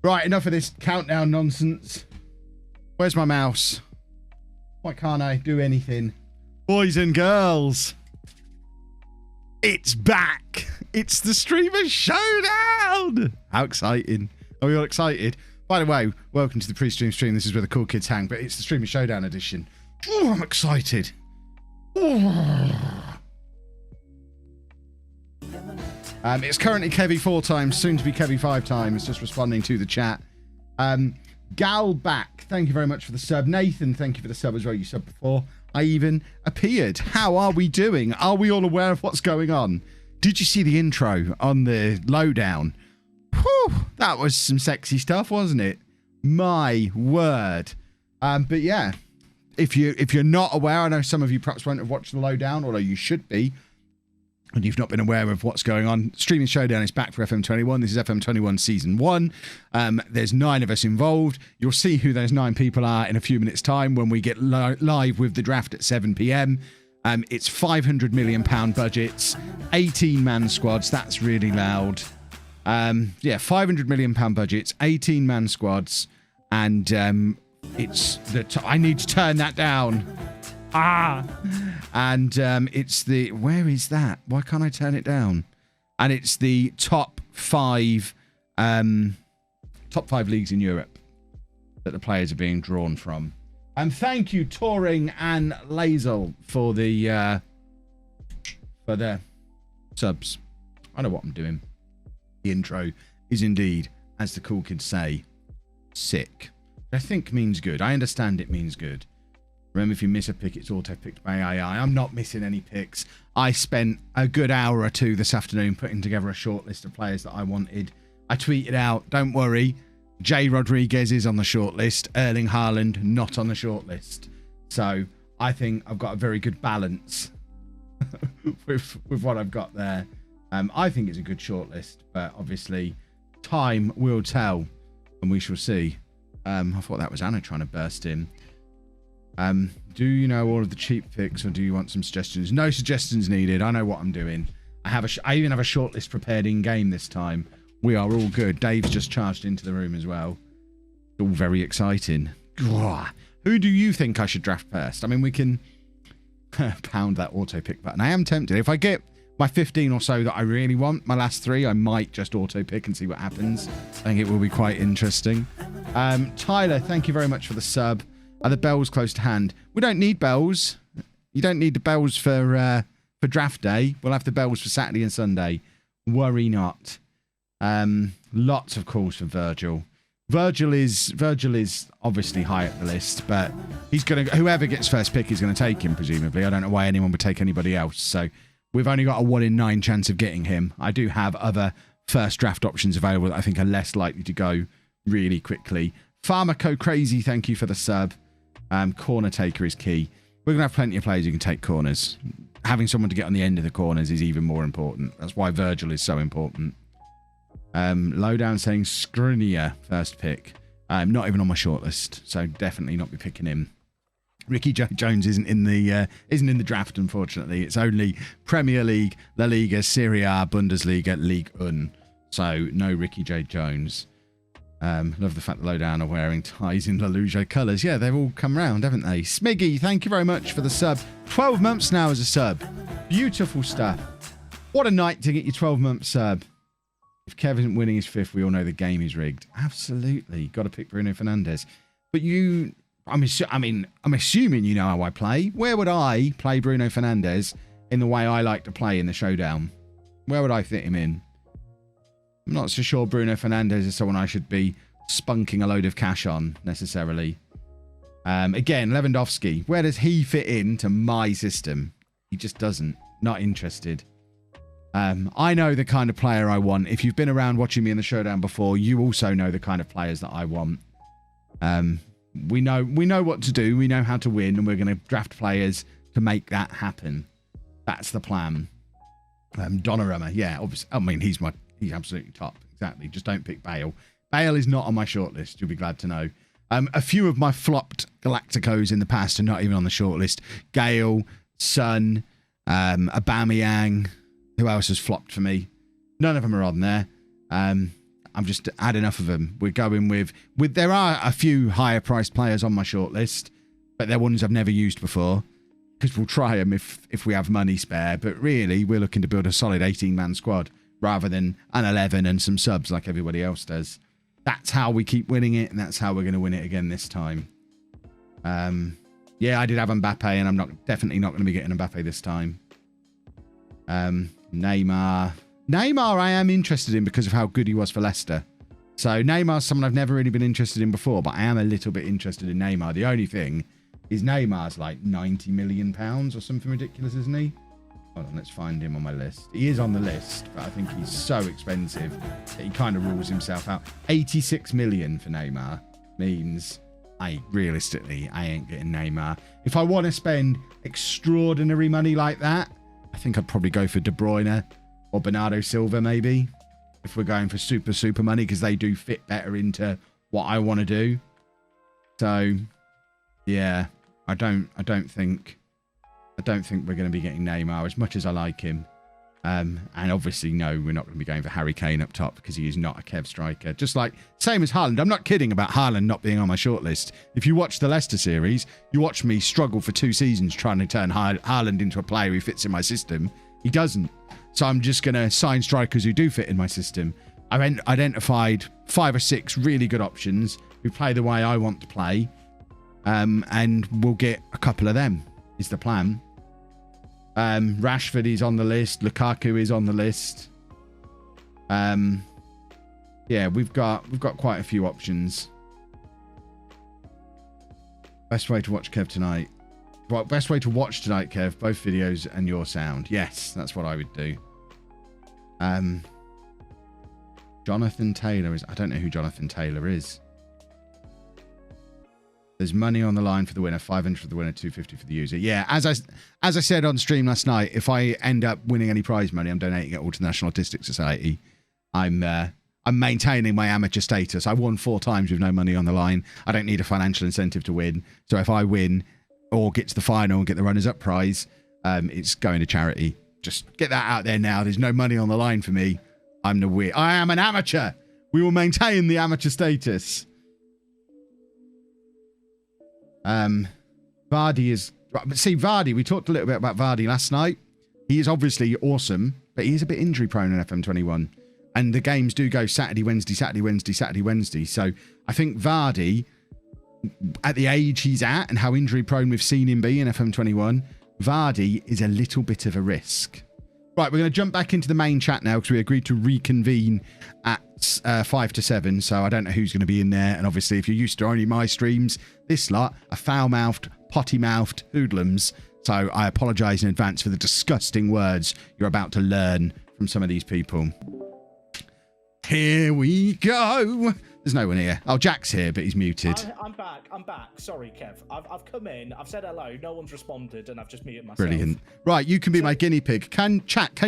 Right, enough of this countdown nonsense. Where's my mouse? Why can't I do anything? Boys and girls, it's back. It's the Streamer Showdown. How exciting. Are we all excited? By the way, welcome to the pre-stream stream. This is where the cool kids hang, but it's the Streamer Showdown edition. Oh, I'm excited. Oh. It's currently Kevy 4 times, soon to be Kevy 5 times, just responding to the chat. Gal back, thank you very much for the sub. Nathan, thank you for the sub as well. You subbed before I even appeared. How are we doing? Are we all aware of what's going on? Did you see the intro on the lowdown? Whew, that was some sexy stuff, wasn't it? My word. But yeah, if you're not aware, I know some of you perhaps won't have watched the lowdown, although you should be, and you've not been aware of what's going on. Streaming Showdown is back for FM21. This is FM21 Season 1. There's 9 of us involved. You'll see who those 9 people are in a few minutes' time when we get live with the draft at 7 p.m. It's £500 million budgets, 18-man squads. That's really loud. Yeah, £500 million budgets, 18-man squads, and it's the... I need to turn that down. And it's the... Where is that? Why can't I turn it down? And it's the top 5 leagues in Europe that the players are being drawn from. And thank you, Touring and Lazel, for the subs. I know what I'm doing. The intro is indeed, as the cool kids say, sick. I think means good. I understand it means good. Remember, if you miss a pick, it's auto-picked by AI. I'm not missing any picks. I spent a good hour or two this afternoon putting together a short list of players that I wanted. I tweeted out, don't worry, Jay Rodriguez is on the short list. Erling Haaland, not on the short list. So I think I've got a very good balance with what I've got there. I think it's a good short list, but obviously time will tell and we shall see. I thought that was Anna trying to burst in. Do you know all of the cheap picks or do you want some suggestions? No suggestions needed. I know what I'm doing. I even have a short list prepared in game this time. We are all good. Dave's just charged into the room as well. All very exciting. Who do you think I should draft first? I mean, we can pound that auto pick button. I am tempted. If I get my 15 or so that I really want, my last 3, I might just auto pick and see what happens. I think it will be quite interesting. Tyler, thank you very much for the sub. Are the bells close to hand? We don't need bells. You don't need the bells for draft day. We'll have the bells for Saturday and Sunday. Worry not. Lots of calls for Virgil. Virgil is obviously high up the list, but he's gonna. Whoever gets first pick is gonna take him, presumably. I don't know why anyone would take anybody else. So we've only got a 1 in 9 chance of getting him. I do have other first draft options available that I think are less likely to go really quickly. Pharmaco Crazy, thank you for the sub. Corner taker is key. We're going to have plenty of players who can take corners. Having someone to get on the end of the corners is even more important. That's why Virgil is so important. Lowdown saying Skriniar first pick. Not even on my shortlist, so definitely not be picking him. Ricky Jones isn't in the draft, unfortunately. It's only Premier League, La Liga, Serie A, Bundesliga, Ligue 1. So no Ricky J. Jones. Love the fact that Lowdown are wearing ties in LOLLUJO colours. Yeah, they've all come round, haven't they? Smiggy, thank you very much for the sub. 12 months now as a sub. Beautiful stuff. What a night to get your 12-month sub. If Kev isn't winning his 5th, we all know the game is rigged. Absolutely. Got to pick Bruno Fernandes. But I'm assuming you know how I play. Where would I play Bruno Fernandes in the way I like to play in the showdown? Where would I fit him in? I'm not so sure Bruno Fernandes is someone I should be spunking a load of cash on, necessarily. Again, Lewandowski. Where does he fit into my system? He just doesn't. Not interested. I know the kind of player I want. If you've been around watching me in the showdown before, you also know the kind of players that I want. We know what to do. We know how to win, and we're going to draft players to make that happen. That's the plan. Donnarumma, yeah, obviously. I mean, he's absolutely top. Exactly. Just don't pick Bale. Bale is not on my shortlist. You'll be glad to know. A few of my flopped Galacticos in the past are not even on the shortlist. Gale, Son, Aubameyang. Who else has flopped for me? None of them are on there. I've just had enough of them. We're going with there are a few higher priced players on my shortlist, but they're ones I've never used before, because we'll try them if we have money spare. But really, we're looking to build a solid 18-man squad rather than an 11 and some subs like everybody else does. That's how we keep winning it, and that's how we're going to win it again this time. Yeah, I did have Mbappe, and I'm definitely not going to be getting Mbappe this time. Neymar, I am interested in because of how good he was for Leicester. So Neymar's someone I've never really been interested in before, but I am a little bit interested in Neymar. The only thing is Neymar's like £90 million or something ridiculous, isn't he? Hold on, let's find him on my list. He is on the list, but I think he's so expensive that he kind of rules himself out. 86 million for Neymar means realistically, I ain't getting Neymar. If I want to spend extraordinary money like that, I think I'd probably go for De Bruyne or Bernardo Silva, maybe, if we're going for super money, because they do fit better into what I want to do. So, yeah, I don't think we're going to be getting Neymar as much as I like him. And obviously, no, we're not going to be going for Harry Kane up top because he is not a Kev striker. Just like, same as Haaland. I'm not kidding about Haaland not being on my shortlist. If you watch the Leicester series, you watch me struggle for 2 seasons trying to turn Haaland into a player who fits in my system. He doesn't. So I'm just going to sign strikers who do fit in my system. I've identified 5 or 6 really good options who play the way I want to play. And we'll get a couple of them, is the plan. Rashford is on the list. Lukaku is on the list. Yeah, we've got quite a few options. Best way to watch Kev tonight. Well, best way to watch tonight, Kev. Both videos and your sound. Yes, that's what I would do. Jonathan Taylor is... I don't know who Jonathan Taylor is. There's money on the line for the winner, 500 for the winner, 250 for the user. Yeah, as I said on stream last night, if I end up winning any prize money, I'm donating it all to the National Autistic Society. I'm maintaining my amateur status. I won 4 times with no money on the line. I don't need a financial incentive to win. So if I win or get to the final and get the runners-up prize, it's going to charity. Just get that out there now. There's no money on the line for me. I'm the winner. I am an amateur. We will maintain the amateur status. Vardy is... See, Vardy, we talked a little bit about Vardy last night. He is obviously awesome, but he is a bit injury prone in FM21. And the games do go Saturday, Wednesday, Saturday, Wednesday, Saturday, Wednesday. So I think Vardy, at the age he's at and how injury prone we've seen him be in FM21, Vardy is a little bit of a risk. Right, we're going to jump back into the main chat now because we agreed to reconvene at 5 to 7. So I don't know who's going to be in there. And obviously, if you're used to only my streams, this lot are foul-mouthed, potty-mouthed hoodlums. So I apologise in advance for the disgusting words you're about to learn from some of these people. Here we go. There's no one here. Oh, Jack's here, but he's muted. I'm back. Sorry, Kev. I've come in. I've said hello. No one's responded, and I've just muted myself. Brilliant. Right, you can be my guinea pig. Can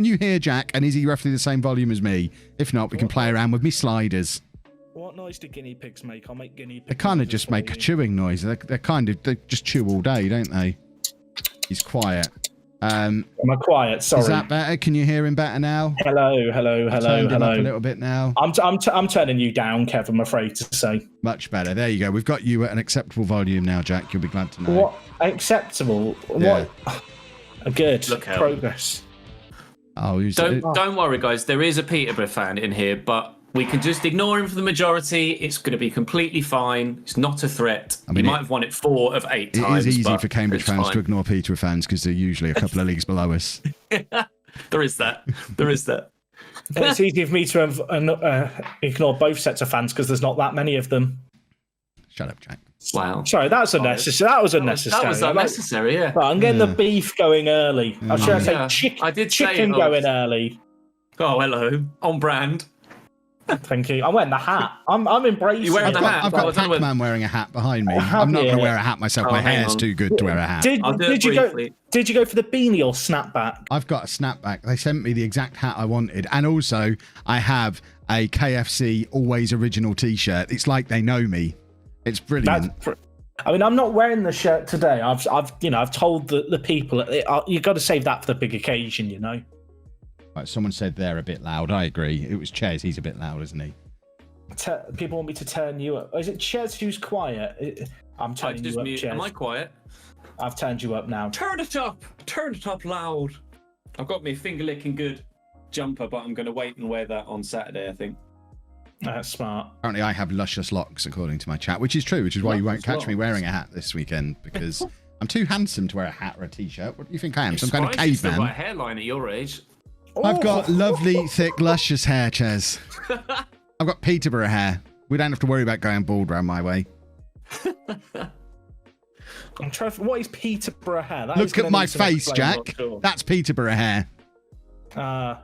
you hear Jack? And is he roughly the same volume as me? If not, we can play around with me sliders. What noise do guinea pigs make? I'll make guinea pigs. They kind of just make a chewing noise. They just chew all day, don't they? He's quiet. Am I quiet? Sorry. Is that better? Can you hear him better now? Hello. Turned him up a little bit now. I'm turning you down, Kev, I'm afraid to say. Much better. There you go. We've got you at an acceptable volume now, Jack. You'll be glad to know. What? Acceptable? Yeah. What? Good. Look out. Progress. Oh, don't worry, guys. There is a Peterborough fan in here, but we can just ignore him for the majority. It's going to be completely fine. It's not a threat. I mean, he might have won it 4 of 8 times. It is easy for Cambridge fans to ignore Peterborough fans because they're usually a couple of leagues below us. There is that. It's easy for me to ignore both sets of fans because there's not that many of them. Shut up, Jack. Wow. Sorry, that was unnecessary. That was unnecessary, yeah. But I'm getting the beef going early. I should say chicken going early. Oh, hello. On brand. Thank you. I'm wearing the hat. I'm embracing. You're wearing the hat. I've got Pac-Man wearing a hat behind me. I'm not going to wear a hat myself. My hair's too good to wear a hat. Did you go for the beanie or snapback? I've got a snapback. They sent me the exact hat I wanted, and also I have a KFC Always Original T-shirt. It's like they know me. It's brilliant. I mean, I'm not wearing the shirt today. I've told the people you got to save that for the big occasion, you know. Right, someone said they're a bit loud. I agree. It was Ches. He's a bit loud, isn't he? People want me to turn you up. Is it Chez who's quiet? I'm turning you up, Chez. Am I quiet? I've turned you up now. Turn it up! Turn it up loud. I've got me finger licking good jumper, but I'm going to wait and wear that on Saturday, I think. That's smart. Apparently I have luscious locks, according to my chat, which is true, which is why you won't catch me wearing a hat this weekend, because I'm too handsome to wear a hat or a t-shirt. What do you think I am? Some kind of caveman? You've still got a hairline at your age. I've got lovely, thick, luscious hair, Chez. I've got Peterborough hair. We don't have to worry about going bald round my way. I'm trying to. What is Peterborough hair? Look at my face, Jack. Sure. That's Peterborough hair. I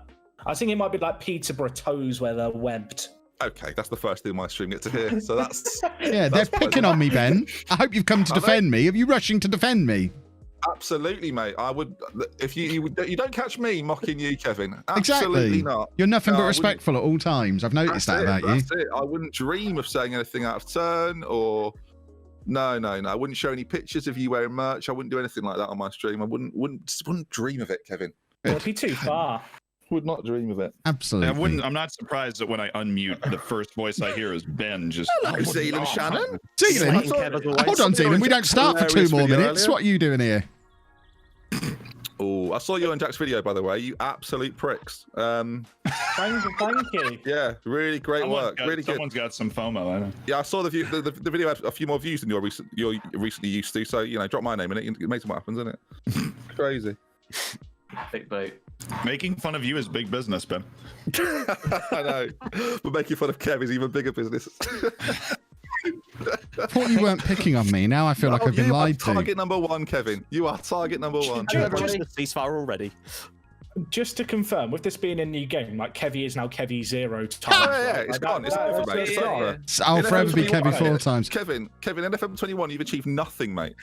think it might be like Peterborough toes where they're webbed. Okay, that's the first thing my stream get to hear. So that's yeah. They're picking on me, Ben. I hope you've come to defend me. Are you rushing to defend me? Absolutely, mate. I would. If you don't catch me mocking you, Kevin. Absolutely exactly. not. You're nothing but respectful at all times. I've noticed that about you. That's it. I wouldn't dream of saying anything out of turn or. No. I wouldn't show any pictures of you wearing merch. I wouldn't do anything like that on my stream. I wouldn't dream of it, Kevin. It'd be too far. Would not dream of it. Absolutely. I'm not surprised that when I unmute, the first voice I hear is Ben. Just hello, Zealand Shannon. Zealand, hold on, Zealand. We don't start for 2 more minutes. What are you doing here? Oh, I saw you on Jack's video, by the way. You absolute pricks. Thank you. Yeah, really great work. Really good. Someone's got some FOMO. I know. Yeah, I saw the video had a few more views than you're recently used to. So drop my name in it. It makes what happens, isn't it? Crazy. Big boat. Making fun of you is big business, Ben. I know, but making fun of Kev is even bigger business. I thought you weren't picking on me. Now I feel like I've been lied to. Target number 1, Kevin. You are target number 1. Just the ceasefire already. Just to confirm, with this being a new game, like Kevy is now Kevy 0 times. Yeah, it's gone. It's over, mate. It's over. I'll forever be Kevy 4 times. Kevin, in FM21, you've achieved nothing, mate.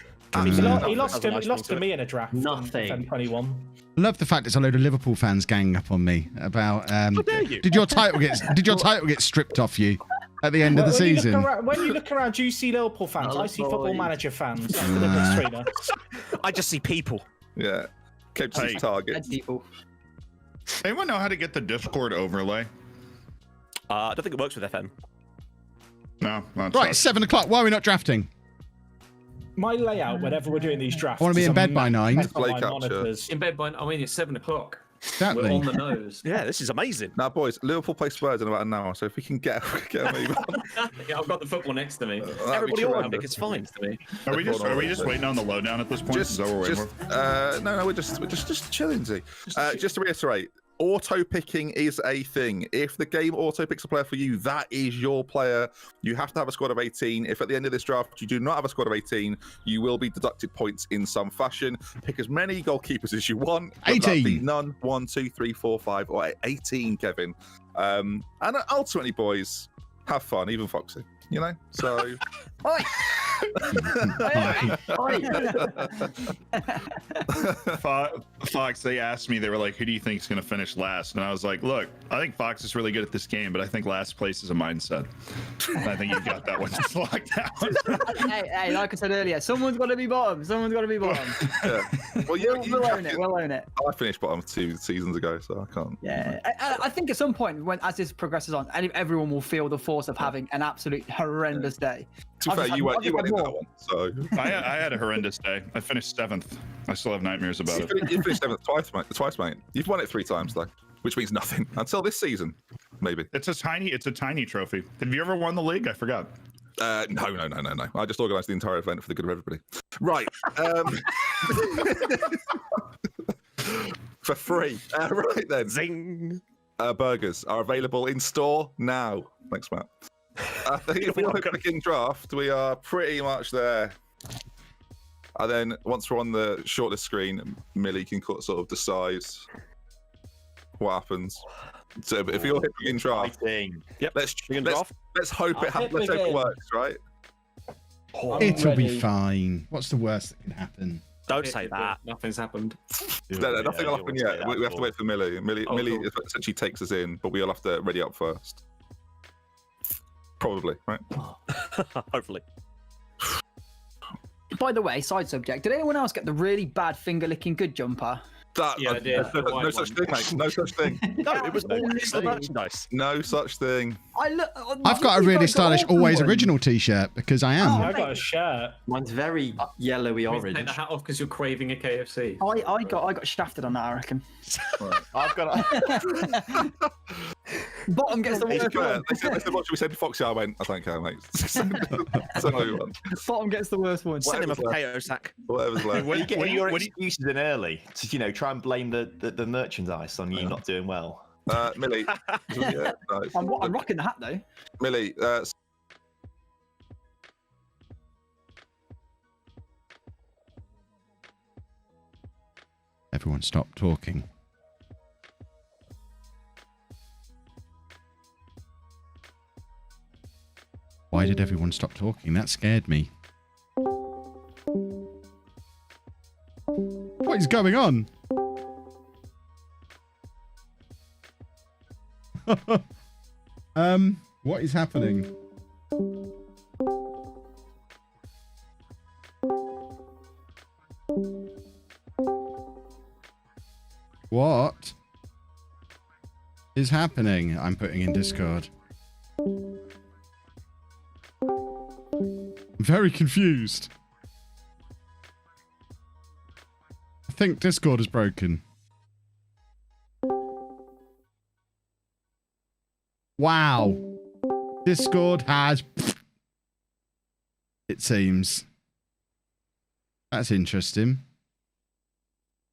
He lost to me in a draft. Nothing. FM21. I love the fact it's a load of Liverpool fans ganging up on me about. How dare you? Did your title get stripped off you at the end of the season? When you look around, do you see Liverpool fans? I see Football Manager fans. That's the difference between us. I just see people. Yeah. Kept his target. People. Anyone know how to get the Discord overlay? I don't think it works with FM. No. Right, it's 7 o'clock. Why are we not drafting? My layout, whenever we're doing these drafts, I want to be in bed by 9. In bed by, it's 7 o'clock. Exactly. We're on the nose. Yeah, this is amazing. Now, boys, Liverpool play Spurs in about an hour, so if we can get a move on. Yeah, I've got the football next to me. Everybody Olympic, it's fine. Are we just waiting on the lowdown at this point? No, we're just chilling, Z. Just to reiterate, auto picking is a thing. If the game auto picks a player for you, that is your player. You have to have a squad of 18. If at the end of this draft you do not have a squad of 18, you will be deducted points in some fashion. Pick as many goalkeepers as you want. 18. None, 1, 2, 3, 4, 5, or 18, Kevin. And ultimately, boys, have fun, even Foxy. So. Oi! Fox, they asked me, they were like, who do you think is going to finish last? And I was like, look, I think Fox is really good at this game, but I think last place is a mindset. And I think you got that one just locked down. Hey, like I said earlier, someone's got to be bottom. Yeah. Well, we'll own it. We'll own it. I finished bottom 2 seasons ago, so I can't. Yeah. I think at some point, as this progresses on, everyone will feel the force of having an absolute horrendous day. To be fair, you went in that one, so. I had a horrendous day. I finished 7th. I still have nightmares about it. You finished 7th twice, mate. You've won it 3 times, though, which means nothing until this season, maybe. It's a tiny trophy. Have you ever won the league? I forgot. No. I just organised the entire event for the good of everybody. Right. For free. Right then. Zing. Burgers are available in store now. Thanks, Matt. I think if we look at the draft, we are pretty much there. And then once we're on the shortlist screen, Millie can sort of decide what happens. So if you're hitting draft, yep. let's hope it works, right? It'll be fine. What's the worst that can happen? Don't say that. Nothing's happened. No, nothing will happen yet. We have to wait for Millie. Millie essentially takes us in, but we'll have to ready up first. Probably, right? Hopefully. By the way, side subject, did anyone else get the really bad finger-licking good jumper? Yeah, I did. No such thing, mate. No such thing. No, it was all the merchandise. No such thing. I've got a really stylish Always Original t-shirt because I am. I got a shirt. Mine's very yellowy orange. Take the hat off because you're craving a KFC. I got shafted on that, I reckon. I've got a... Bottom gets the worst one. They said what should we say to Foxy? I went, I don't care, mate. So no one. Bottom gets the worst one. Send him a Whatever's left. potato sack. Whatever's left. You get your excuses in early to, try and blame the merchandise on you not doing well. Millie. Yeah, no. I'm rocking the hat though. Millie, Everyone stop talking. Why did everyone stop talking? That scared me. What is going on? What is happening? What is happening? I'm putting in Discord. I'm very confused. I think Discord is broken. Wow. Discord has... It seems. That's interesting.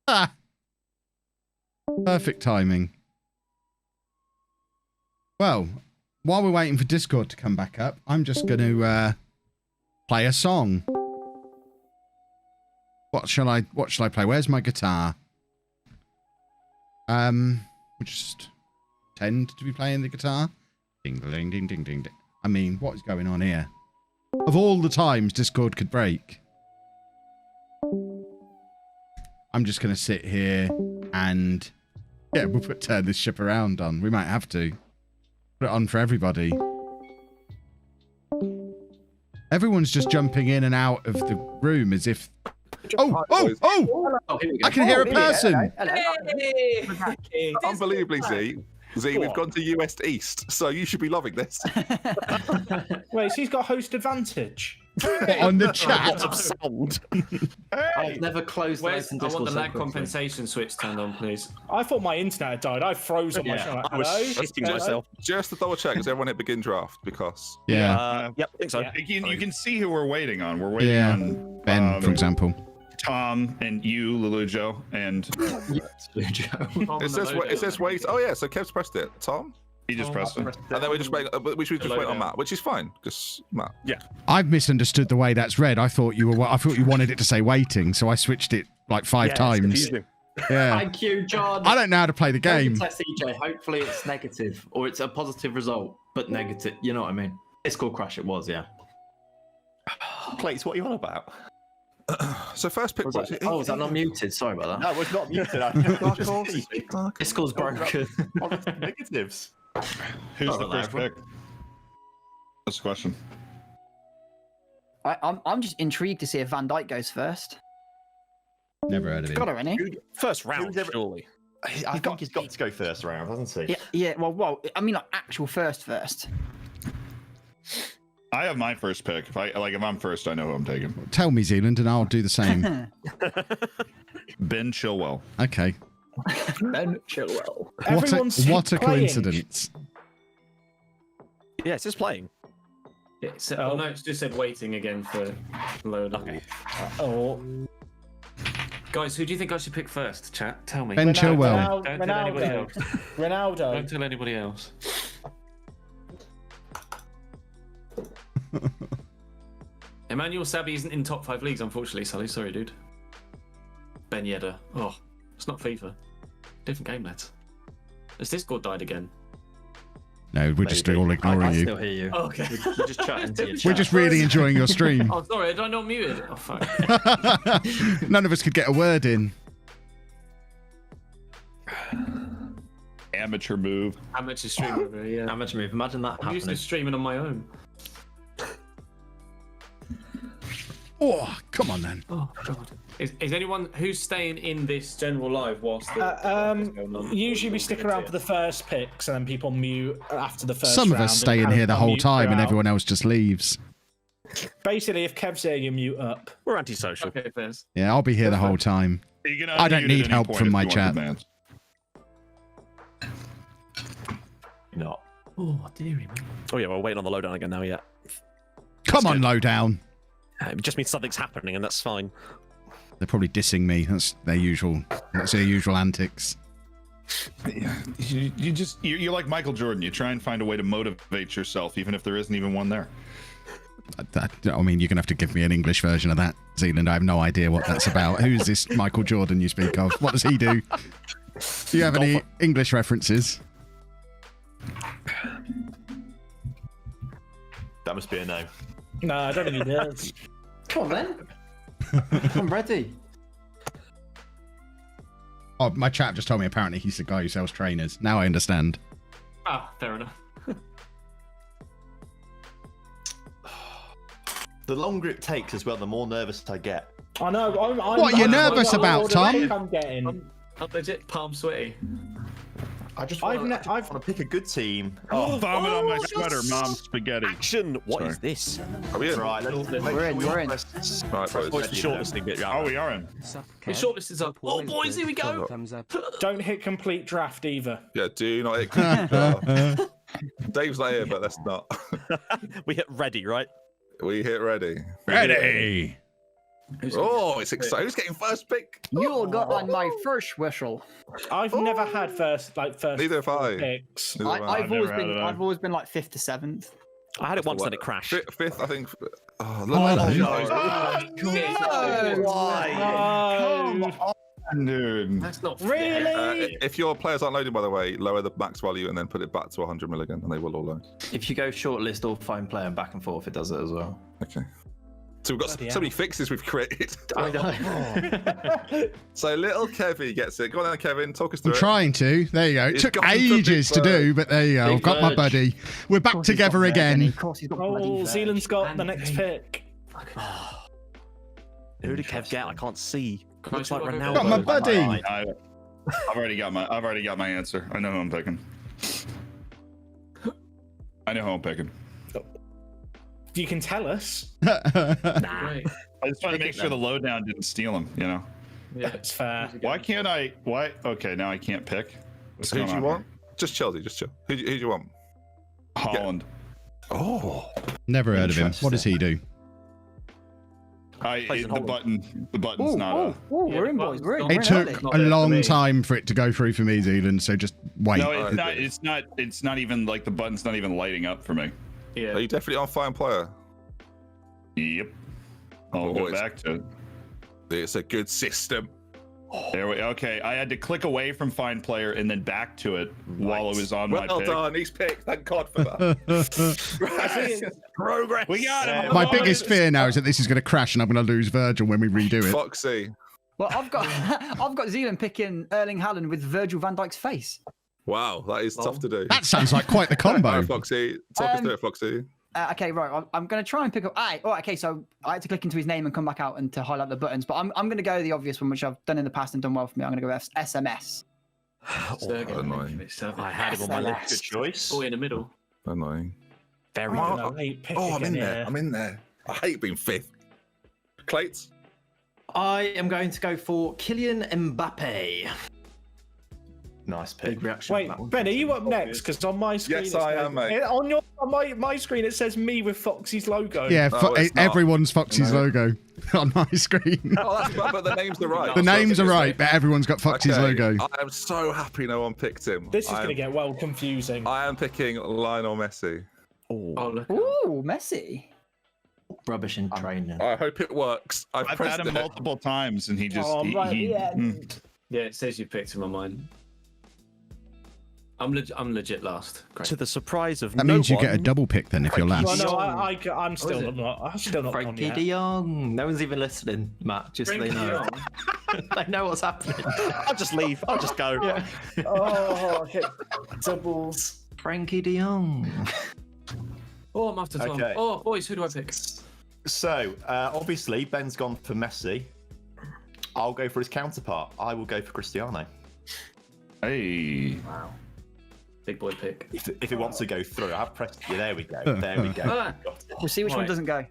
Ah! Perfect timing. Well, while we're waiting for Discord to come back up, I'm just going to play a song. What shall I play? Where's my guitar? We'll just pretend to be playing the guitar. Ding ding ding ding ding ding. I mean, what is going on here? Of all the times Discord could break, I'm just going to sit here and yeah, we'll turn this ship around on. We might have to put it on for everybody. Everyone's just jumping in and out of the room as if. Oh! I can hear a person. Unbelievably, Z, we've gone to US East, so you should be loving this. Wait, so he's got host advantage. On the chat. I've never closed the open I want Discord the so lag quickly. compensation switch turned on, please. I thought my internet had died. I froze on my show. I was shitting myself. Just to double check, does everyone hit begin draft? Because Yeah. Yep, I think so. Yeah. You can see who we're waiting on. We're waiting Yeah. on Ben, for example. Tom and you, LOLLUJO, and it says wait. Oh yeah, so Kev's pressed it. Tom, he just pressed it. and then we just wait. We should just wait on Matt, which is fine because Matt. Yeah. I've misunderstood the way that's read. I thought you wanted it to say waiting, so I switched it like 5 times. Yeah. Thank you, John. I don't know how to play the game. Test EJ. Hopefully it's negative or it's a positive result, but negative. You know what I mean? Discord crash. It was, yeah. Plates, what are you on about? So first pick. Was that not muted? Sorry about that. No, it's not muted. Discord's broken. Negatives. Who's the first pick? That's the question. I'm just intrigued to see if Van Dijk goes first. Never heard of Got it. her, innit? First round, surely. I think he's got to go first round, hasn't he? Yeah. Well. I mean, like actual first. I have my first pick. If I'm first, I know who I'm taking. Tell me, Zealand, and I'll do the same. Ben Chilwell. Okay. Ben Chilwell. What a coincidence. Yeah, it's just playing. No, it's just said waiting again for load. Okay. Guys, who do you think I should pick first? Chat, tell me. Ben Chilwell. Don't tell anybody else. Ronaldo. Don't tell anybody else. Emmanuel Sabby isn't in top 5 leagues, unfortunately, Sully. Sorry, dude. Ben Yedder. Oh, it's not FIFA. Different game, lads. Has Discord died again? No, we're just all ignoring I you. still hear you. Oh, okay. We're just chatting to you. We're just really enjoying your stream. Oh, sorry, I not muted. Oh, fuck. None of us could get a word in. Amateur move. Amateur streamer, yeah. Amateur move. Imagine that I'm used to happening. streaming on my own. Oh, come on then. Oh, God. Is anyone who's staying in this general live whilst the going on? Usually we stick around for the first picks, and then people mute after the first. Some of round us stay and in here the whole mute time, and throughout. everyone else just leaves. Basically, if Kev's here, you mute up. We're antisocial. Okay, Fairs. Yeah, I'll be here the whole time. You can I don't unmute need at any help point from if my you want chat. demands. Not. Oh, dearie me. Oh yeah, we're waiting on the lowdown again now. Yeah. Come on, good. Lowdown. It just means something's happening, and that's fine. They're probably dissing me. That's their usual. That's their usual antics. Yeah, you're like Michael Jordan. You try and find a way to motivate yourself, even if there isn't even one there. I mean, you're gonna have to give me an English version of that, Zealand. I have no idea what that's about. Who's this Michael Jordan you speak of? What does he do? Do you have any English references? That must be a no. No, I don't think he does. Come on then. I'm ready. Oh, my chap just told me apparently he's the guy who sells trainers. Now I understand. Ah, fair enough. The longer it takes as well, the more nervous I get. I know. I'm What are you nervous about, Tom? I'm getting. I'm legit palm sweaty. I just I've want to pick a good team. Oh, vomit on my sweater, Mom. Spaghetti. Action! What is Sorry. this? Are we in? Right, let's make We're in, sure we're in. Right, Oh, it's the shortlisting bit. Oh, we are in. The shortlist is up. Oh, boys, here we go. Don't hit complete draft either. Yeah, do not hit. Dave's not here, but that's not. We hit ready, right? We hit ready. Ready. Oh, it's exciting. Who's getting first pick? You got on my first whistle. I've never had first Neither have I. picks. Neither have I. I've always been like 5th to 7th. I had it once, then it crashed. Fifth, I think. Oh, look Oh, at Dude. That's not fair. Really? If your players aren't loading, by the way, lower the max value and then put it back to 100 mil again, and they will all load. If you go shortlist or find player and back and forth, it does it as well. Okay. So we've got so many fixes we've created. I know. So little Kevy gets it. Go on then, Kevin. Talk us through I'm it. trying to. There you go. It He's took gone for ages to Big do, but there you go. Big I've got my Bird. buddy. We're back together again. Of course he's got bloody Oh, Virg. Zealand's got the next pick. Who did Kev get? I can't see. Looks like Got Ronaldo. Got my buddy. I've already got my answer. I know who I'm picking. I know who I'm picking. You can tell us. Great. I just want to make sure the lowdown didn't steal him. You know. Yeah. That's fair. Why can't I? Why? Okay, now I can't pick. What's Who going do you on want? Just Chelsea, just chill. Who do you want? here? Holland. Oh, Never heard of him. What does he do? Plays in Holland. The button's not a. We're in, boys. We're in. It We're took early. a long time for it to go through for me, Zealand. So just wait. No, it's not. It's not. It's not even like the button's not even lighting up for me. Yeah. are you definitely on Fine Player? Yep. I'll go back to it. It's a good system. There we. Okay, I had to click away from Find Player and then back to it while it was on my Well pick. done, he's picked. Thank God for that. Progress. We got him. My biggest fear now is that this is going to crash and I'm going to lose Virgil when we redo it. Foxy. Well, I've got Zealand picking Erling Haaland with Virgil van Dijk's face. Wow, that is tough to do. That sounds like quite the combo. All right, Foxy, talk us through it, Foxy. Okay, right. I'm going to try and pick up. Okay, so I had to click into his name and come back out and to highlight the buttons. But I'm going to go the obvious one, which I've done in the past and done well for me. I'm going to go SMS. Annoying. I had him on my list. Good choice. Boy in the middle. Annoying. Very Oh, good. I'm in there. I'm in there. I hate being fifth. Clates? I am going to go for Kylian Mbappe. Nice pick. Big reaction. Wait, from that one. Ben, are you up next? Because on my screen, Yes, I am, mate. On my screen, it says me with Foxy's logo. Yeah, No, it's not. everyone's Foxy's logo on my screen. Oh, that's right, but the names are right. The names are right, but everyone's got Foxy's Okay, logo. I am so happy no one picked him. This is going to get well confusing. I am picking Lionel Messi. Oh, look. Ooh, Messi. Rubbish in training. I hope it works. I've pressed had him it. multiple times and he just. Oh, right at the mm. end. Yeah, it says you picked him on mine. I'm legit last. Great. To the surprise of That no means you one, get a double pick then if you're Well, last. no, I'm still not. I'm still not on Frankie yet. de Jong. No one's even listening, Matt. Just so they know. They know what's happening. I'll just leave. I'll just go. Yeah. Oh, okay. Doubles. Frankie de Jong. Oh, I'm after Tom. Okay. Oh, boys, who do I pick? So, obviously, Ben's gone for Messi. I'll go for his counterpart. I will go for Cristiano. Hey. Wow. Big boy pick. If it wants to go through, I've pressed. Yeah, there we go. There we go. Ah. We'll see which one Right. doesn't go.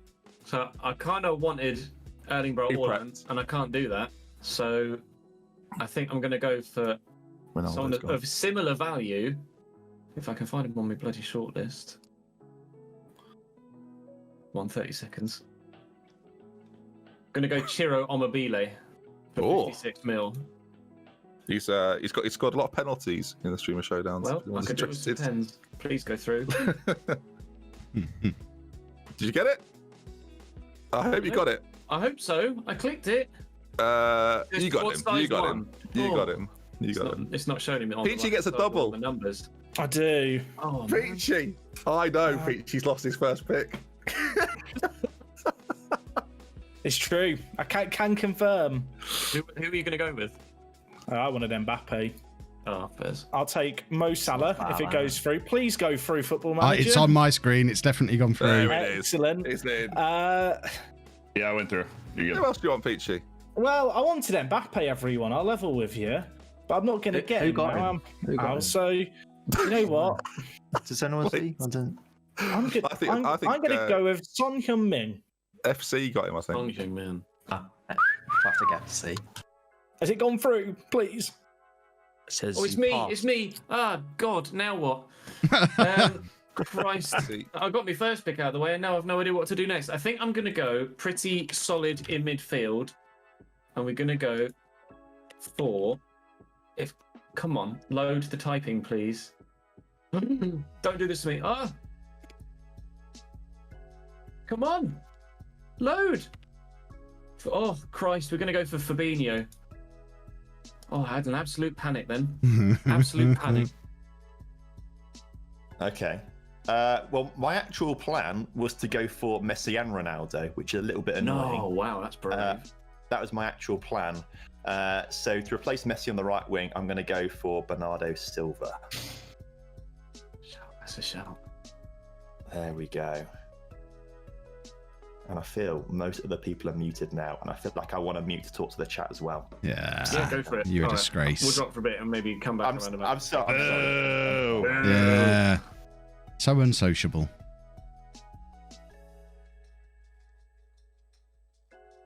So I kind of wanted Erling Braut Be Haaland, and I can't do that. So I think I'm going to go for someone of similar value. If I can find him on my bloody shortlist. 130 seconds. Going to go Ciro Immobile for 56 mil. He's scored a lot of penalties in the Streamer Showdowns. Well, I could do with some pens. Please go through. Did you get it? I hope you got it. I hope so. I clicked it. You got him. You got him. You got him. You got him. It's not showing me. Peachy gets a double. The numbers. I do. Oh, Peachy. I know Peachy's lost his first pick. It's true. I can confirm. Who are you going to go with? I wanted Mbappe. Oh, Fez. I'll take Mo Salah if it goes through. Please go through, Football Manager. It's on my screen. It's definitely gone through. There it is. Excellent. It's in. Yeah, I went through. You're Who good. else do you want, Peachy? Well, I wanted Mbappe, everyone. I'll level with you. But I'm not going to get Who him. got now, him? Who got him? So, you know what? Does anyone see? I don't. I'm going I think, to go with Son Heung-min. FC got him, I Song think. Young Man. I'll have to get to see. Has it gone through? Please. It says Oh, it's you me. passed. It's me. Ah, God. Now what? Christ. See. I got my first pick out of the way, and now I've no idea what to do next. I think I'm going to go pretty solid in midfield, and we're going to go for. Come on, load the typing, please. Don't do this to me. Ah. Come on, load. Oh Christ, we're going to go for Fabinho. Oh, I had an absolute panic then. Absolute panic. Okay. Well, my actual plan was to go for Messi and Ronaldo, which is a little bit annoying. No, wow, that's brave. That was my actual plan. So to replace Messi on the right wing, I'm going to go for Bernardo Silva. That's a shout. There we go. And I feel most of the people are muted now, and I feel like I want to mute to talk to the chat as well. Yeah. Yeah, go for it. You're a All right, disgrace. We'll drop for a bit and maybe come back around about. I'm sorry. Oh. Yeah. So unsociable.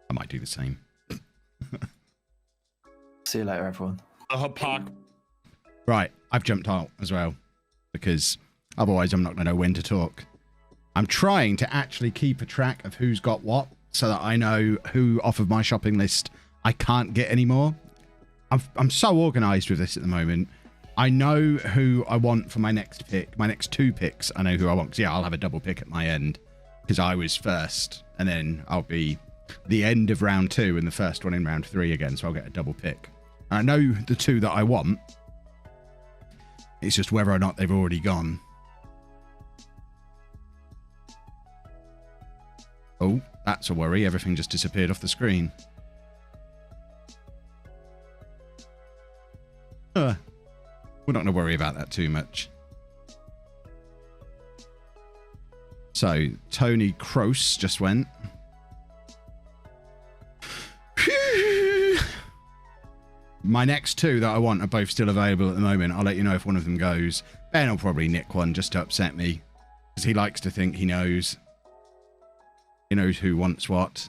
I might do the same. See you later, everyone. Right, I've jumped out as well because otherwise I'm not going to know when to talk. I'm trying to actually keep a track of who's got what so that I know who off of my shopping list I can't get anymore. I'm so organised with this at the moment. I know who I want for my next pick. My next two picks, I know who I want. Because, yeah, I'll have a double pick at my end because I was first. And then I'll be the end of round 2 and the first one in round 3 again. So I'll get a double pick. And I know the two that I want. It's just whether or not they've already gone. Oh, that's a worry. Everything just disappeared off the screen. We're not going to worry about that too much. So, Tony Kroos just went. My next two that I want are both still available at the moment. I'll let you know if one of them goes. Ben will probably nick one just to upset me. Because he likes to think he knows. He knows who wants what.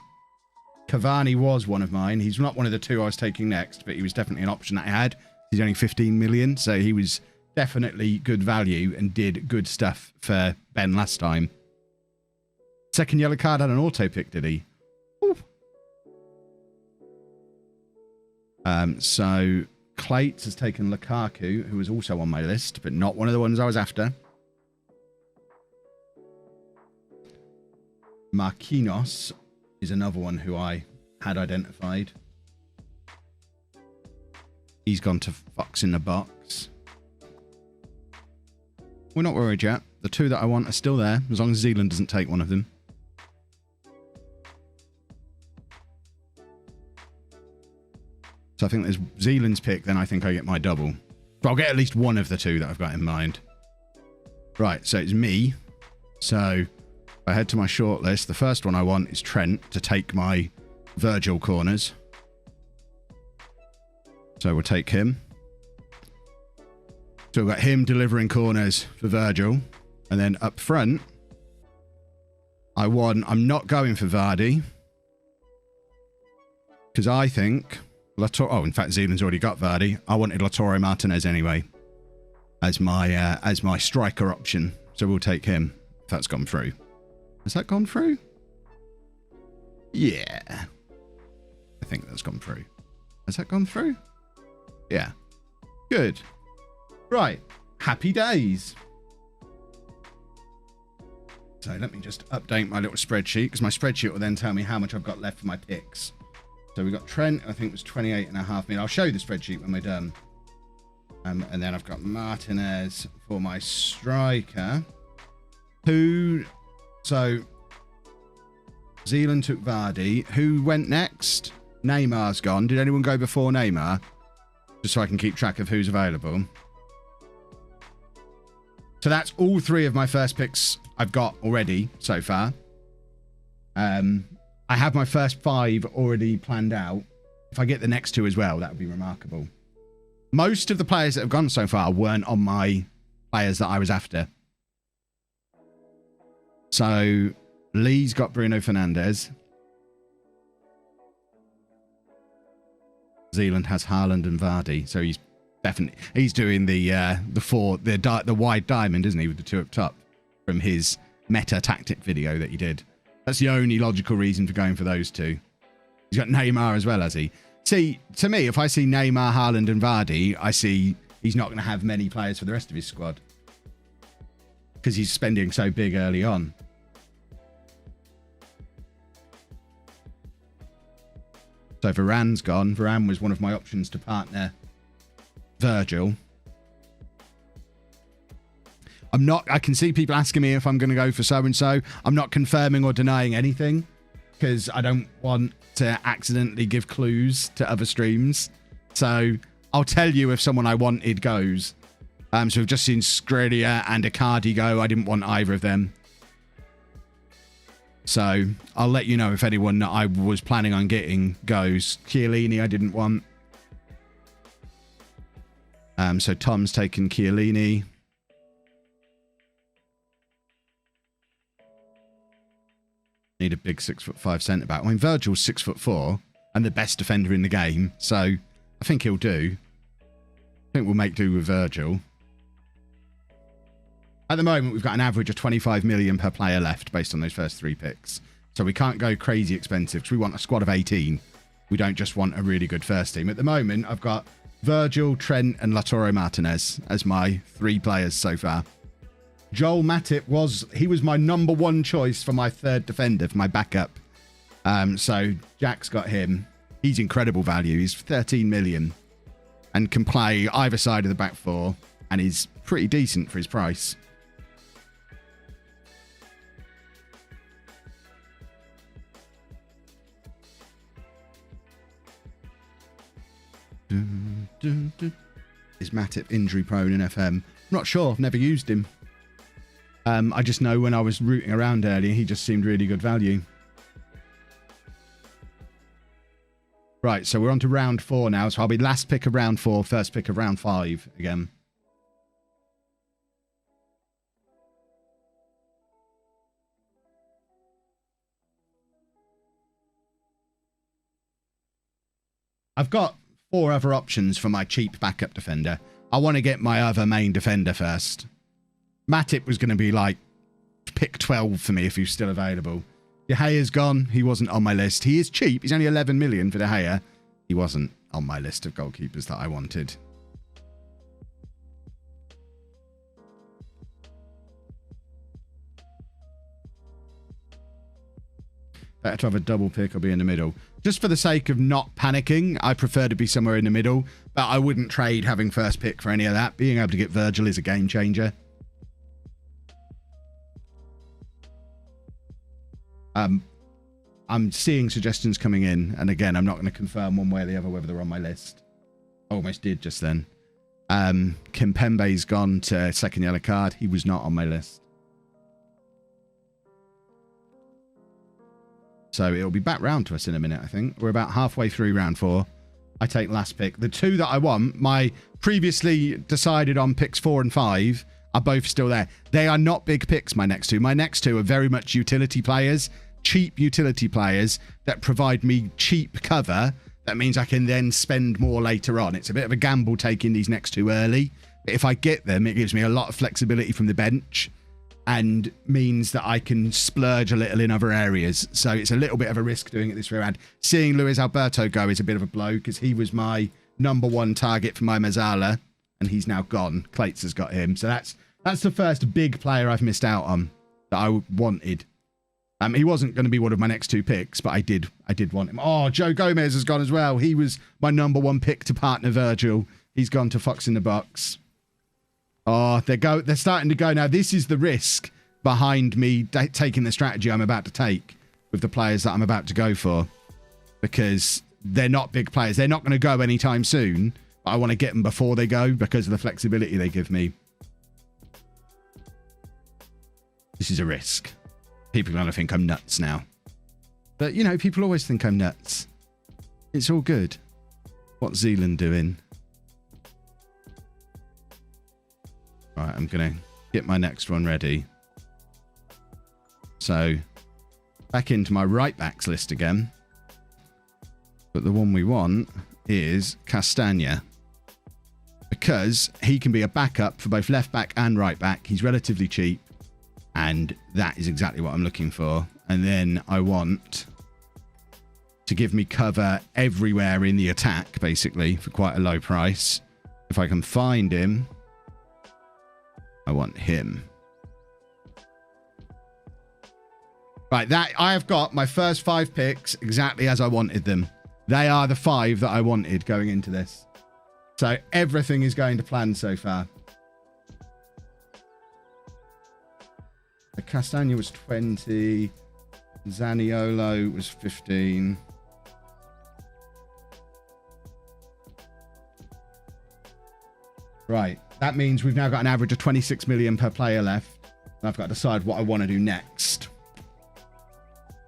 Cavani was one of mine. He's not one of the two I was taking next, but he was definitely an option that I had. He's only 15 million, so he was definitely good value and did good stuff for Ben last time. Second yellow card had an auto pick, did he? Ooh. So Clates has taken Lukaku, who was also on my list, but not one of the ones I was after. Marquinhos is another one who I had identified. He's gone to Fox in the box. We're not worried yet. The two that I want are still there, as long as Zealand doesn't take one of them. So I think there's Zealand's pick, then I think I get my double. But I'll get at least one of the two that I've got in mind. Right, so it's me. So if I head to my shortlist, the first one I want is Trent to take my Virgil corners. So we'll take him. So we've got him delivering corners for Virgil. And then up front, I'm not going for Vardy. Because I think... in fact, Zealand's already got Vardy. I wanted Lautaro Martinez anyway. As my striker option. So we'll take him. If that's gone through. Has that gone through? Yeah. I think that's gone through. Has that gone through? Yeah. Good. Right. Happy days. So let me just update my little spreadsheet, because my spreadsheet will then tell me how much I've got left for my picks. So we got Trent, I think it was 28.5 million. I'll show you the spreadsheet when we're done. And then I've got Martinez for my striker. So Zealand took Vardy. Who went next? Neymar's gone. Did anyone go before Neymar? Just so I can keep track of who's available. So that's all 3 of my first picks I've got already so far. I have my first 5 already planned out. If I get the next 2 as well, that would be remarkable. Most of the players that have gone so far weren't on my players that I was after. So Lee's got Bruno Fernandes. Zealand has Haaland and Vardy, so he's doing the wide diamond, isn't he, with the 2 up top from his meta tactic video that he did. That's the only logical reason for going for those 2. He's got Neymar as well, has he? See, to me, if I see Neymar, Haaland and Vardy, I see he's not going to have many players for the rest of his squad because he's spending so big early on. So Varane's gone. Varane was one of my options to partner Virgil. I can see people asking me if I'm going to go for so-and-so. I'm not confirming or denying anything because I don't want to accidentally give clues to other streams. So I'll tell you if someone I wanted goes. So we've just seen Skriniar and Icardi go. I didn't want either of them. So I'll let you know if anyone that I was planning on getting goes. Chiellini I didn't want. So Tom's taken Chiellini. Need a big 6'5" centre back. I mean, Virgil's 6'4" and the best defender in the game, so I think he'll do. I think we'll make do with Virgil. At the moment, we've got an average of 25 million per player left based on those first 3 picks. So we can't go crazy expensive because we want a squad of 18. We don't just want a really good first team. At the moment, I've got Virgil, Trent and Lautaro Martinez as my 3 players so far. Joel Matip was my number 1 choice for my 3rd defender, for my backup. So Jack's got him. He's incredible value. He's 13 million and can play either side of the back 4 and is pretty decent for his price. Is Matip injury prone in FM? I'm not sure. I've never used him. I just know when I was rooting around earlier, he just seemed really good value. Right, so we're on to round 4 now. So I'll be last pick of round 4, first pick of round 5 again. I've got 4 other options for my cheap backup defender. I want to get my other main defender first. Matip was going to be like pick 12 for me if he was still available. De Gea's gone. He wasn't on my list. He is cheap. He's only 11 million for De Gea. He wasn't on my list of goalkeepers that I wanted. Better to have a double pick or be in the middle. Just for the sake of not panicking, I prefer to be somewhere in the middle. But I wouldn't trade having first pick for any of that. Being able to get Virgil is a game changer. I'm seeing suggestions coming in, and again, I'm not going to confirm one way or the other whether they're on my list. I almost did just then. Kimpembe's gone to second yellow card. He was not on my list. So it'll be back round to us in a minute, I think. We're about halfway through round 4. I take last pick. The two that I want, my previously decided on picks 4 and 5, are both still there. They are not big picks, my next two. My next two are very much utility players, cheap utility players that provide me cheap cover. That means I can then spend more later on. It's a bit of a gamble taking these next two early. But if I get them, it gives me a lot of flexibility from the bench and means that I can splurge a little in other areas. So it's a little bit of a risk doing it this way around. Seeing Luis Alberto go is a bit of a blow because he was my #1 target for my Mazzala, and he's now gone. Clates has got him. So that's the first big player I've missed out on that I wanted. He wasn't going to be one of my next two picks, but I did want him. Oh, Joe Gomez has gone as well. He was my #1 pick to partner Virgil. He's gone to Fox in the Box. Oh, they're starting to go now. This is the risk behind me taking the strategy I'm about to take with the players that I'm about to go for, because they're not big players. They're not going to go anytime soon, but I want to get them before they go because of the flexibility they give me. This is a risk. People are going to think I'm nuts now. But, you know, people always think I'm nuts. It's all good. What's Zealand doing? Right, I'm going to get my next one ready. So, back into my right backs list again. But the one we want is Castagna. Because he can be a backup for both left back and right back. He's relatively cheap. And that is exactly what I'm looking for. And then I want to give me cover everywhere in the attack, basically, for quite a low price. If I can find him, I want him. Right, I have got my first 5 picks exactly as I wanted them. They are the 5 that I wanted going into this. So everything is going to plan so far. Castagna was 20. Zaniolo was 15. Right. That means we've now got an average of 26 million per player left. And I've got to decide what I want to do next.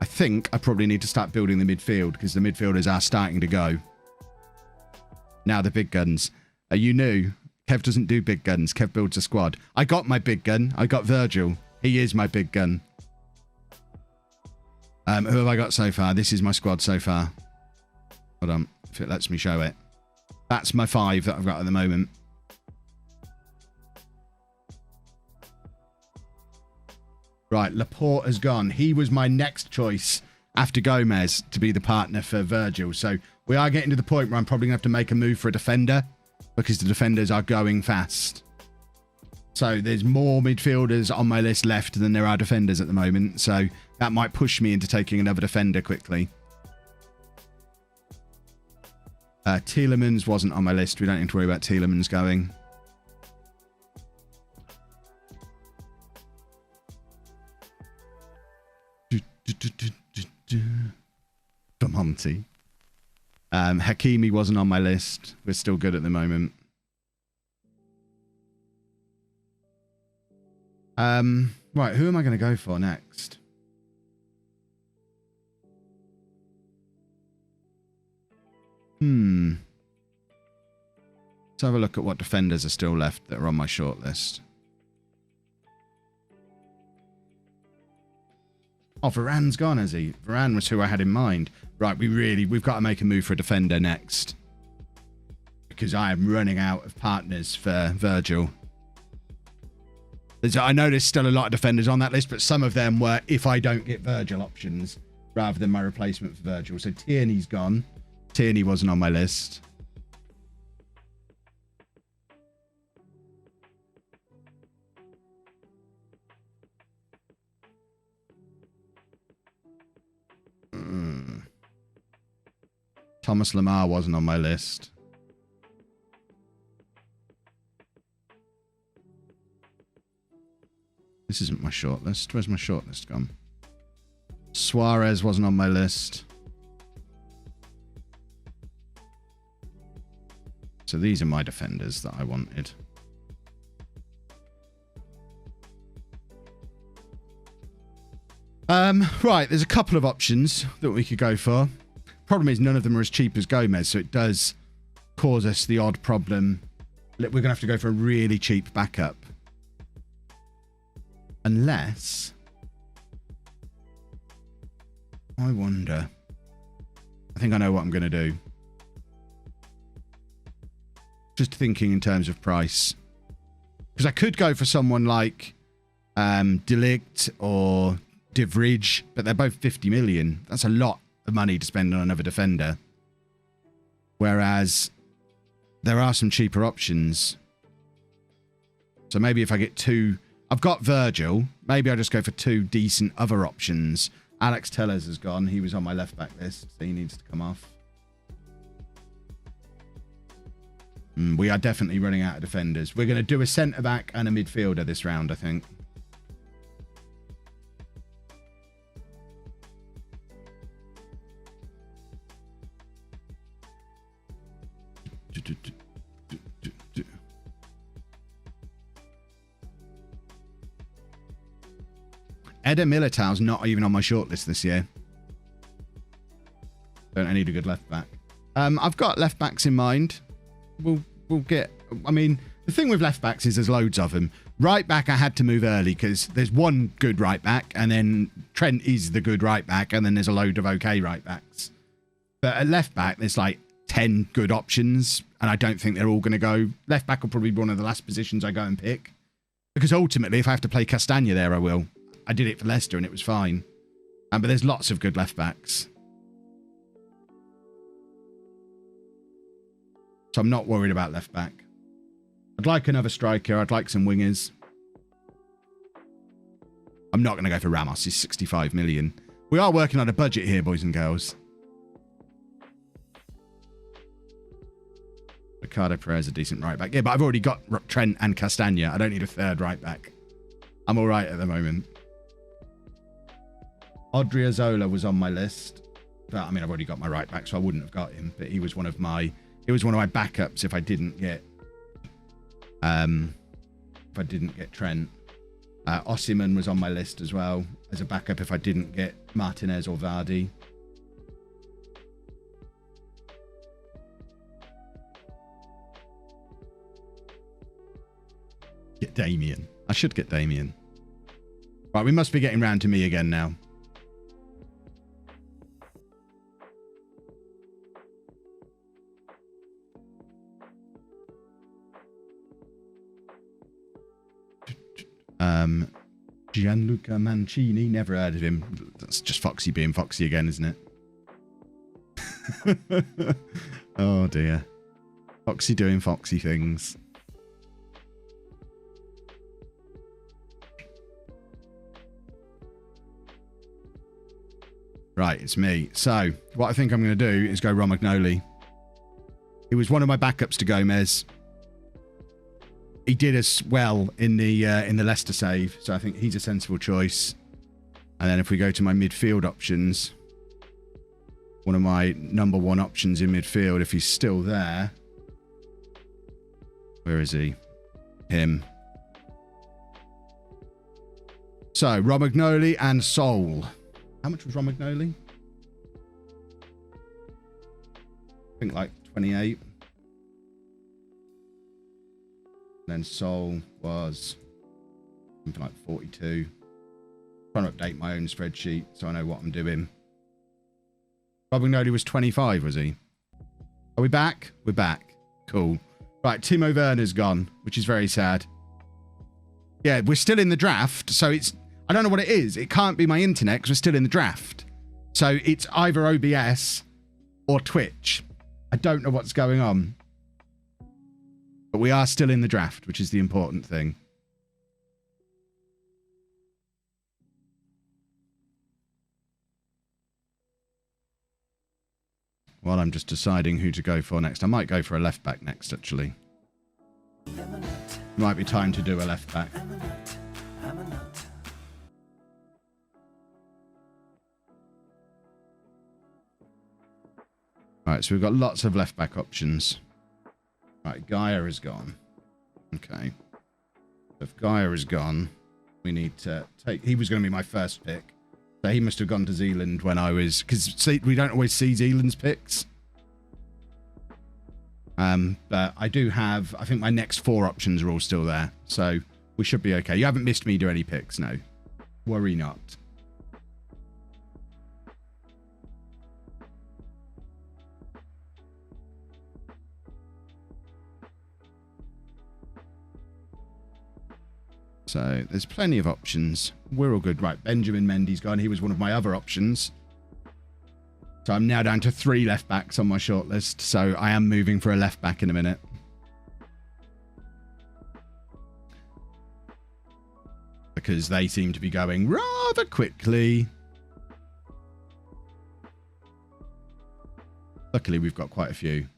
I think I probably need to start building the midfield because the midfielders are starting to go. Now the big guns. Are you new? Kev doesn't do big guns. Kev builds a squad. I got my big gun. I got Virgil. He is my big gun. Who have I got so far? This is my squad so far. Hold on. If it lets me show it. That's my 5 that I've got at the moment. Right, Laporte has gone. He was my next choice after Gomez to be the partner for Virgil. So we are getting to the point where I'm probably going to have to make a move for a defender because the defenders are going fast. So there's more midfielders on my list left than there are defenders at the moment. So that might push me into taking another defender quickly. Tielemans wasn't on my list. We don't need to worry about Tielemans going. Monty. Hakimi wasn't on my list. We're still good at the moment. Right, who am I going to go for next? Let's have a look at what defenders are still left that are on my shortlist. Oh, Varane's gone, has he? Varane was who I had in mind. Right, we've got to make a move for a defender next. Because I am running out of partners for Virgil. I know there's still a lot of defenders on that list, but some of them were if I don't get Virgil options rather than my replacement for Virgil. So Tierney's gone. Tierney wasn't on my list. Thomas Lemar wasn't on my list. This isn't my shortlist. Where's my shortlist gone? Suarez wasn't on my list. So these are my defenders that I wanted. Right, there's a couple of options that we could go for. Problem is none of them are as cheap as Gomez, so it does cause us the odd problem. We're going to have to go for a really cheap backup. Unless... I wonder. I think I know what I'm going to do. Just thinking in terms of price. Because I could go for someone like Delict or Divrij, but they're both 50 million. That's a lot of money to spend on another defender. Whereas there are some cheaper options. So maybe if I get two... I've got Virgil. Maybe I'll just go for two decent other options. Alex Tellers has gone. He was on my left back list, so he needs to come off. We are definitely running out of defenders. We're going to do a centre-back and a midfielder this round, I think. Eder Militão's not even on my shortlist this year. I need a good left back. I've got left backs in mind. We'll get... I mean, the thing with left backs is there's loads of them. Right back, I had to move early because there's one good right back, and then Trent is the good right back, and then there's a load of okay right backs. But at left back, there's like 10 good options, and I don't think they're all going to go. Left back will probably be one of the last positions I go and pick. Because ultimately, if I have to play Castagna there, I will. I did it for Leicester and it was fine. But there's lots of good left backs. So I'm not worried about left back. I'd like another striker. I'd like some wingers. I'm not going to go for Ramos. He's 65 million. We are working on a budget here, boys and girls. Ricardo Perez, a decent right back. Yeah, but I've already got Trent and Castagna. I don't need a third right back. I'm all right at the moment. Odriozola was on my list. But, I mean, I've already got my right back, so I wouldn't have got him. But he was one of my... It was one of my backups if I didn't get Trent. Osimhen was on my list as well as a backup if I didn't get Martinez or Vardy. Get Damien. I should get Damien. Right, we must be getting round to me again now. Gianluca Mancini, never heard of him. That's just Foxy being Foxy again, isn't it? Oh dear. Foxy doing Foxy things. Right, it's me. So, what I think I'm going to do is go Romagnoli. He was one of my backups to Gomez. He did as well in the Leicester save, so I think he's a sensible choice. And then if we go to my midfield options, one of my number one options in midfield, if he's still there. Where is he? Him. So, Romagnoli and Sol. How much was Romagnoli? I think like 28. Then Sol was something like 42. Trying to update my own spreadsheet so I know what I'm doing. Romagnoli was 25, was he? Are we back? We're back. Cool. Right, Timo Werner's gone, which is very sad. Yeah, we're still in the draft, so it's... I don't know what it is. It can't be my internet because we're still in the draft. So it's either OBS or Twitch. I don't know what's going on. But we are still in the draft, which is the important thing. While I'm just deciding who to go for next. I might go for a left back next, actually. Might be time to do a left back. Right, so we've got lots of left back options. Right, Gaia is gone. Okay. If Gaia is gone, we need to take... He was going to be my first pick. So he must have gone to Zealand when I was... Because we don't always see Zealand's picks. But I do have, I think my next 4 options are all still there. So we should be okay. You haven't missed me do any picks, no. Worry not. So there's plenty of options. We're all good. Right, Benjamin Mendy's gone. He was one of my other options. So I'm now down to 3 left backs on my shortlist. So I am moving for a left back in a minute. Because they seem to be going rather quickly. Luckily, we've got quite a few.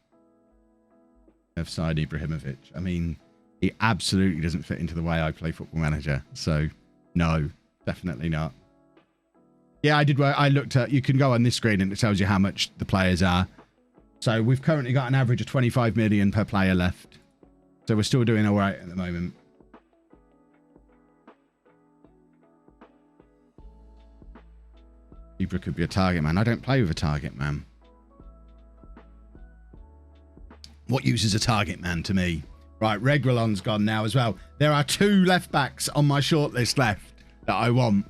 Offside Ibrahimovic. I mean, he absolutely doesn't fit into the way I play Football Manager. So, no, definitely not. Yeah, I did. I looked at, you can go on this screen and it tells you how much the players are. So we've currently got an average of 25 million per player left. So we're still doing all right at the moment. Ibra could be a target man. I don't play with a target man. What use is a target man to me? Right, Reguilon's gone now as well. There are 2 left backs on my shortlist left that I want.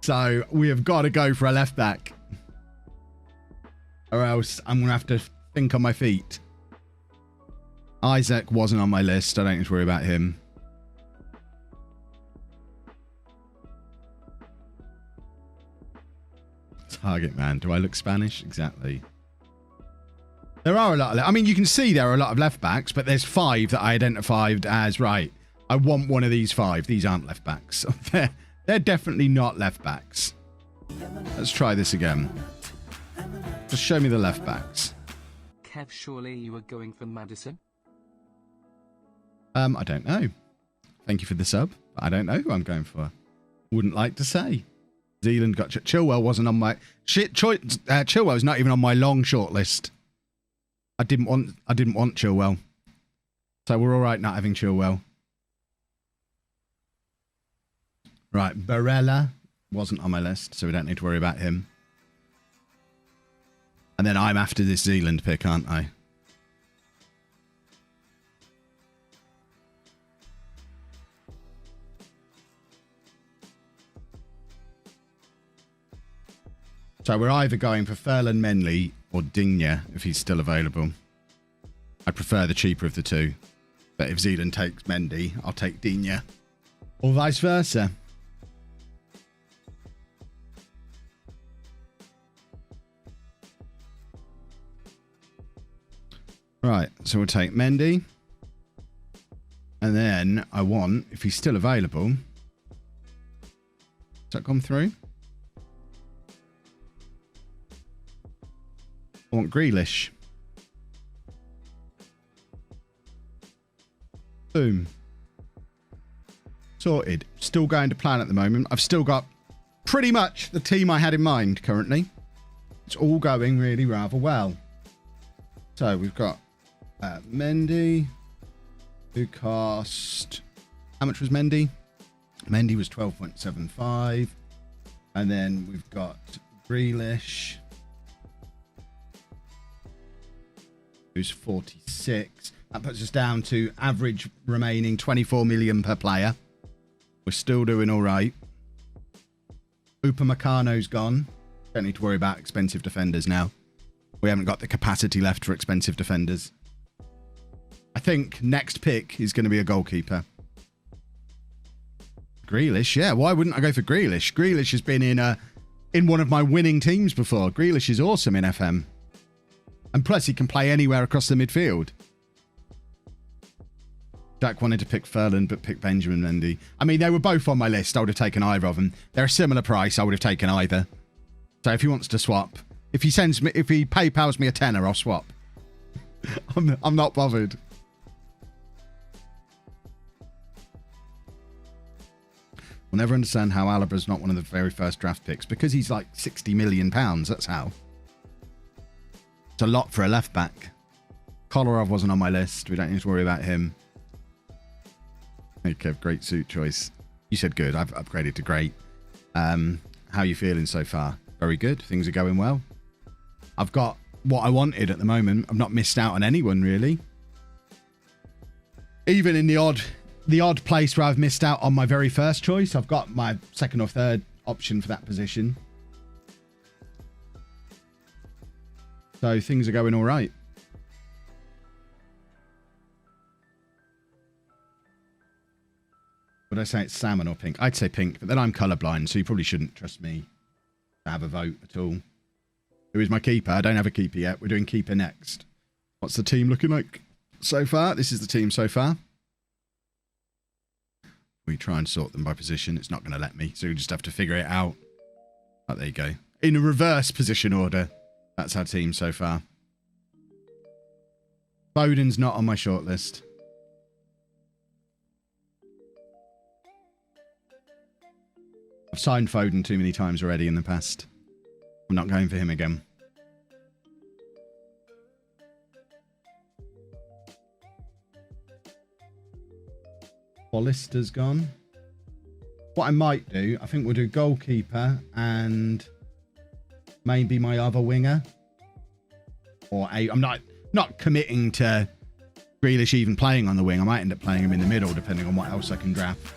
So we have got to go for a left back. Or else I'm going to have to think on my feet. Isaac wasn't on my list. I don't need to worry about him. Target man. Do I look Spanish? Exactly. There are a lot of... I mean, you can see there are a lot of left backs, but there's 5 that I identified as, right, I want one of these 5. These aren't left backs. They're definitely not left backs. Let's try this again. Just show me the left backs. Kev, surely you were going for Madison? I don't know. Thank you for the sub. I don't know who I'm going for. Wouldn't like to say. Zealand got... Chilwell wasn't on my... Chilwell's not even on my long short list. I didn't want Chilwell. So we're all right not having Chilwell. Right, Barella wasn't on my list, so we don't need to worry about him. And then I'm after this Zealand pick, aren't I? So we're either going for Ferland Menley or Digne, if he's still available. I'd prefer the cheaper of the 2. But if Zealand takes Mendy, I'll take Digne. Or vice versa. Right, so we'll take Mendy. And then I want, if he's still available... Has that gone through? I want Grealish. Boom. Sorted. Still going to plan at the moment. I've still got pretty much the team I had in mind currently. It's all going really rather well. So we've got Mendy, who cost... How much was Mendy? Mendy was 12.75. And then we've got Grealish, who's 46. That puts us down to average remaining 24 million per player. We're still doing all right. Upamecano's gone. Don't need to worry about expensive defenders now. We haven't got the capacity left for expensive defenders. I think next pick is going to be a goalkeeper. Grealish, yeah. Why wouldn't I go for Grealish? Grealish has been in one of my winning teams before. Grealish is awesome in FM. And plus, he can play anywhere across the midfield. Jack wanted to pick Ferland, but picked Benjamin Mendy. I mean, they were both on my list. I would have taken either of them. They're a similar price. I would have taken either. So if he wants to swap, if he PayPals me a tenner, I'll swap. I'm not bothered. I'll never understand how Alaba's not one of the very first draft picks, because he's like £60 million. That's how. It's a lot for a left back. Kolarov wasn't on my list. We don't need to worry about him. Hey, Kev, great suit choice. You said good. I've upgraded to great. How are you feeling so far? Very good. Things are going well. I've got what I wanted at the moment. I've not missed out on anyone really. Even in the odd place where I've missed out on my very first choice, I've got my second or third option for that position. So things are going all right. Would I say it's salmon or pink? I'd say pink, but then I'm colourblind, so you probably shouldn't trust me to have a vote at all. Who is my keeper? I don't have a keeper yet. We're doing keeper next. What's the team looking like so far? This is the team so far. We try and sort them by position. It's not going to let me, so we just have to figure it out. Oh, there you go. In a reverse position order. That's our team so far. Foden's not on my shortlist. I've signed Foden too many times already in the past. I'm not going for him again. Hollister's gone. What I might do, I think we'll do goalkeeper and maybe my other winger. Or I'm not committing to Grealish even playing on the wing. I might end up playing him in the middle depending on what else I can draft.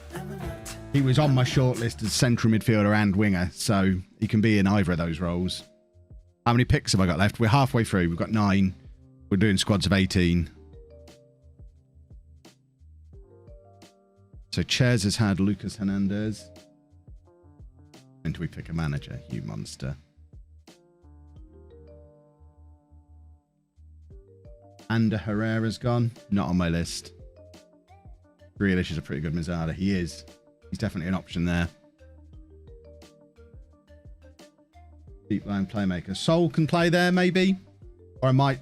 He was on my shortlist as central midfielder and winger, so he can be in either of those roles. How many picks have I got left? We're halfway through. We've got 9. We're doing squads of 18. So Chairs has had Lucas Hernandez. And do we pick a manager? You monster. Ander Herrera's gone. Not on my list. Grealish is a pretty good Mizada. He is. He's definitely an option there. Deep line playmaker. Sol can play there, maybe. Or I might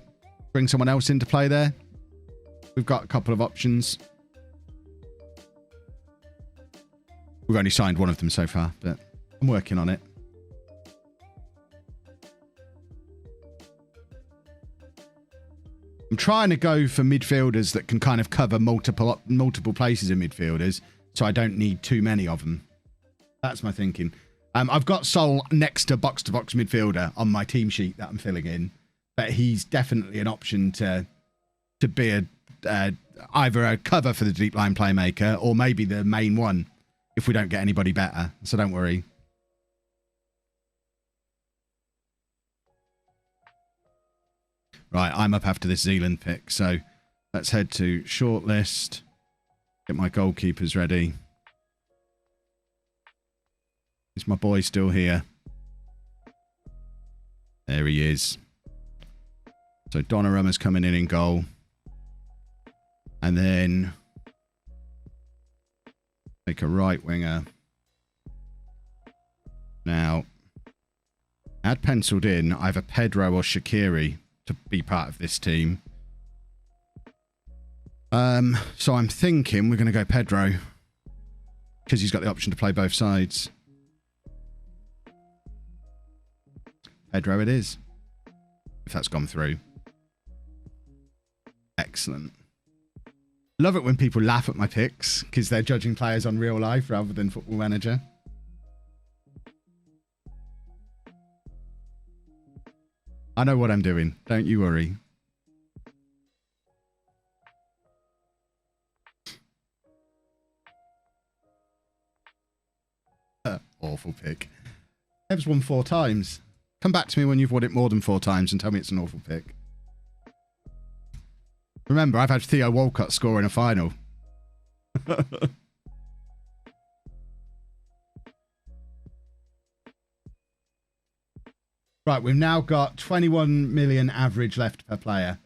bring someone else in to play there. We've got a couple of options. We've only signed one of them so far, but I'm working on it. I'm trying to go for midfielders that can kind of cover multiple places in midfielders, so I don't need too many of them. That's my thinking. I've got Sol next to box midfielder on my team sheet that I'm filling in, but he's definitely an option to be either a cover for the deep line playmaker or maybe the main one if we don't get anybody better. So don't worry. Right, I'm up after this Zealand pick, so let's head to shortlist. Get my goalkeepers ready. Is my boy still here? There he is. So Donnarumma's coming in goal. And then make a right winger. Now, I had penciled in either Pedro or Shaqiri to be part of this team. So I'm thinking we're going to go Pedro because he's got the option to play both sides. Pedro it is, if that's gone through. Excellent. Love it when people laugh at my picks because they're judging players on real life rather than Football Manager. I know what I'm doing. Don't you worry. Awful pick. Ev's won 4 times. Come back to me when you've won it more than 4 times and tell me it's an awful pick. Remember, I've had Theo Walcott score in a final. Right, we've now got 21 million average left per player.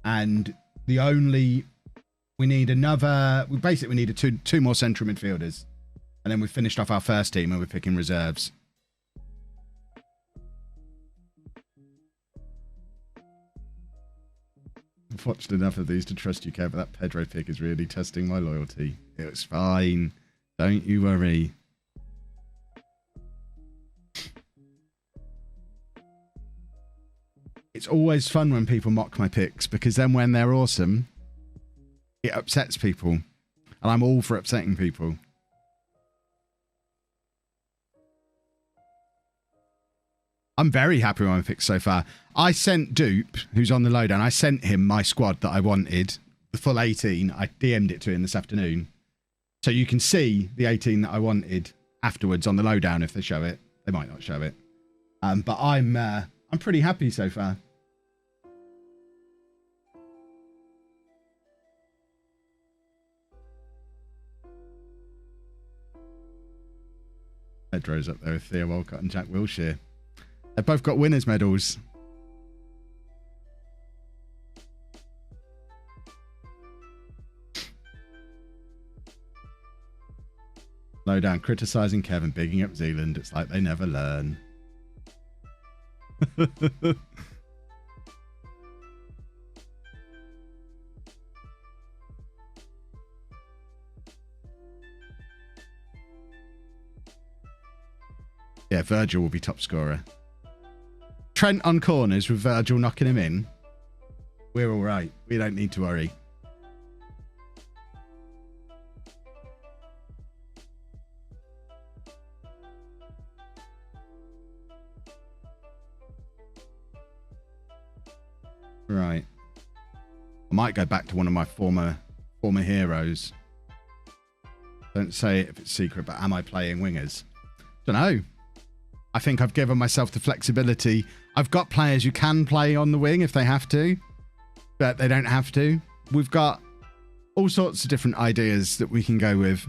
And the only... We need another... We basically need two more central midfielders. And then we've finished off our first team and we're picking reserves. I've watched enough of these to trust you, Kev, but that Pedro pick is really testing my loyalty. It's fine. Don't you worry. It's always fun when people mock my picks because then when they're awesome, it upsets people. And I'm all for upsetting people. I'm very happy with my picks so far. I sent Dupe, who's on the lowdown, I sent him my squad that I wanted, the full 18. I DM'd it to him this afternoon. So you can see the 18 that I wanted afterwards on the lowdown if they show it. They might not show it. But I'm pretty happy so far. Pedro's up there with Theo Walcott and Jack Wilshere. They've both got winners' medals. Lowdown criticising Kevin, bigging up Zealand. It's like they never learn. Yeah, Virgil will be top scorer. Trent on corners with Virgil knocking him in. We're all right. We don't need to worry. Right. I might go back to one of my former heroes. Don't say it if it's secret, but am I playing wingers? Don't know. I think I've given myself the flexibility. I've got players who can play on the wing if they have to, but they don't have to. We've got all sorts of different ideas that we can go with.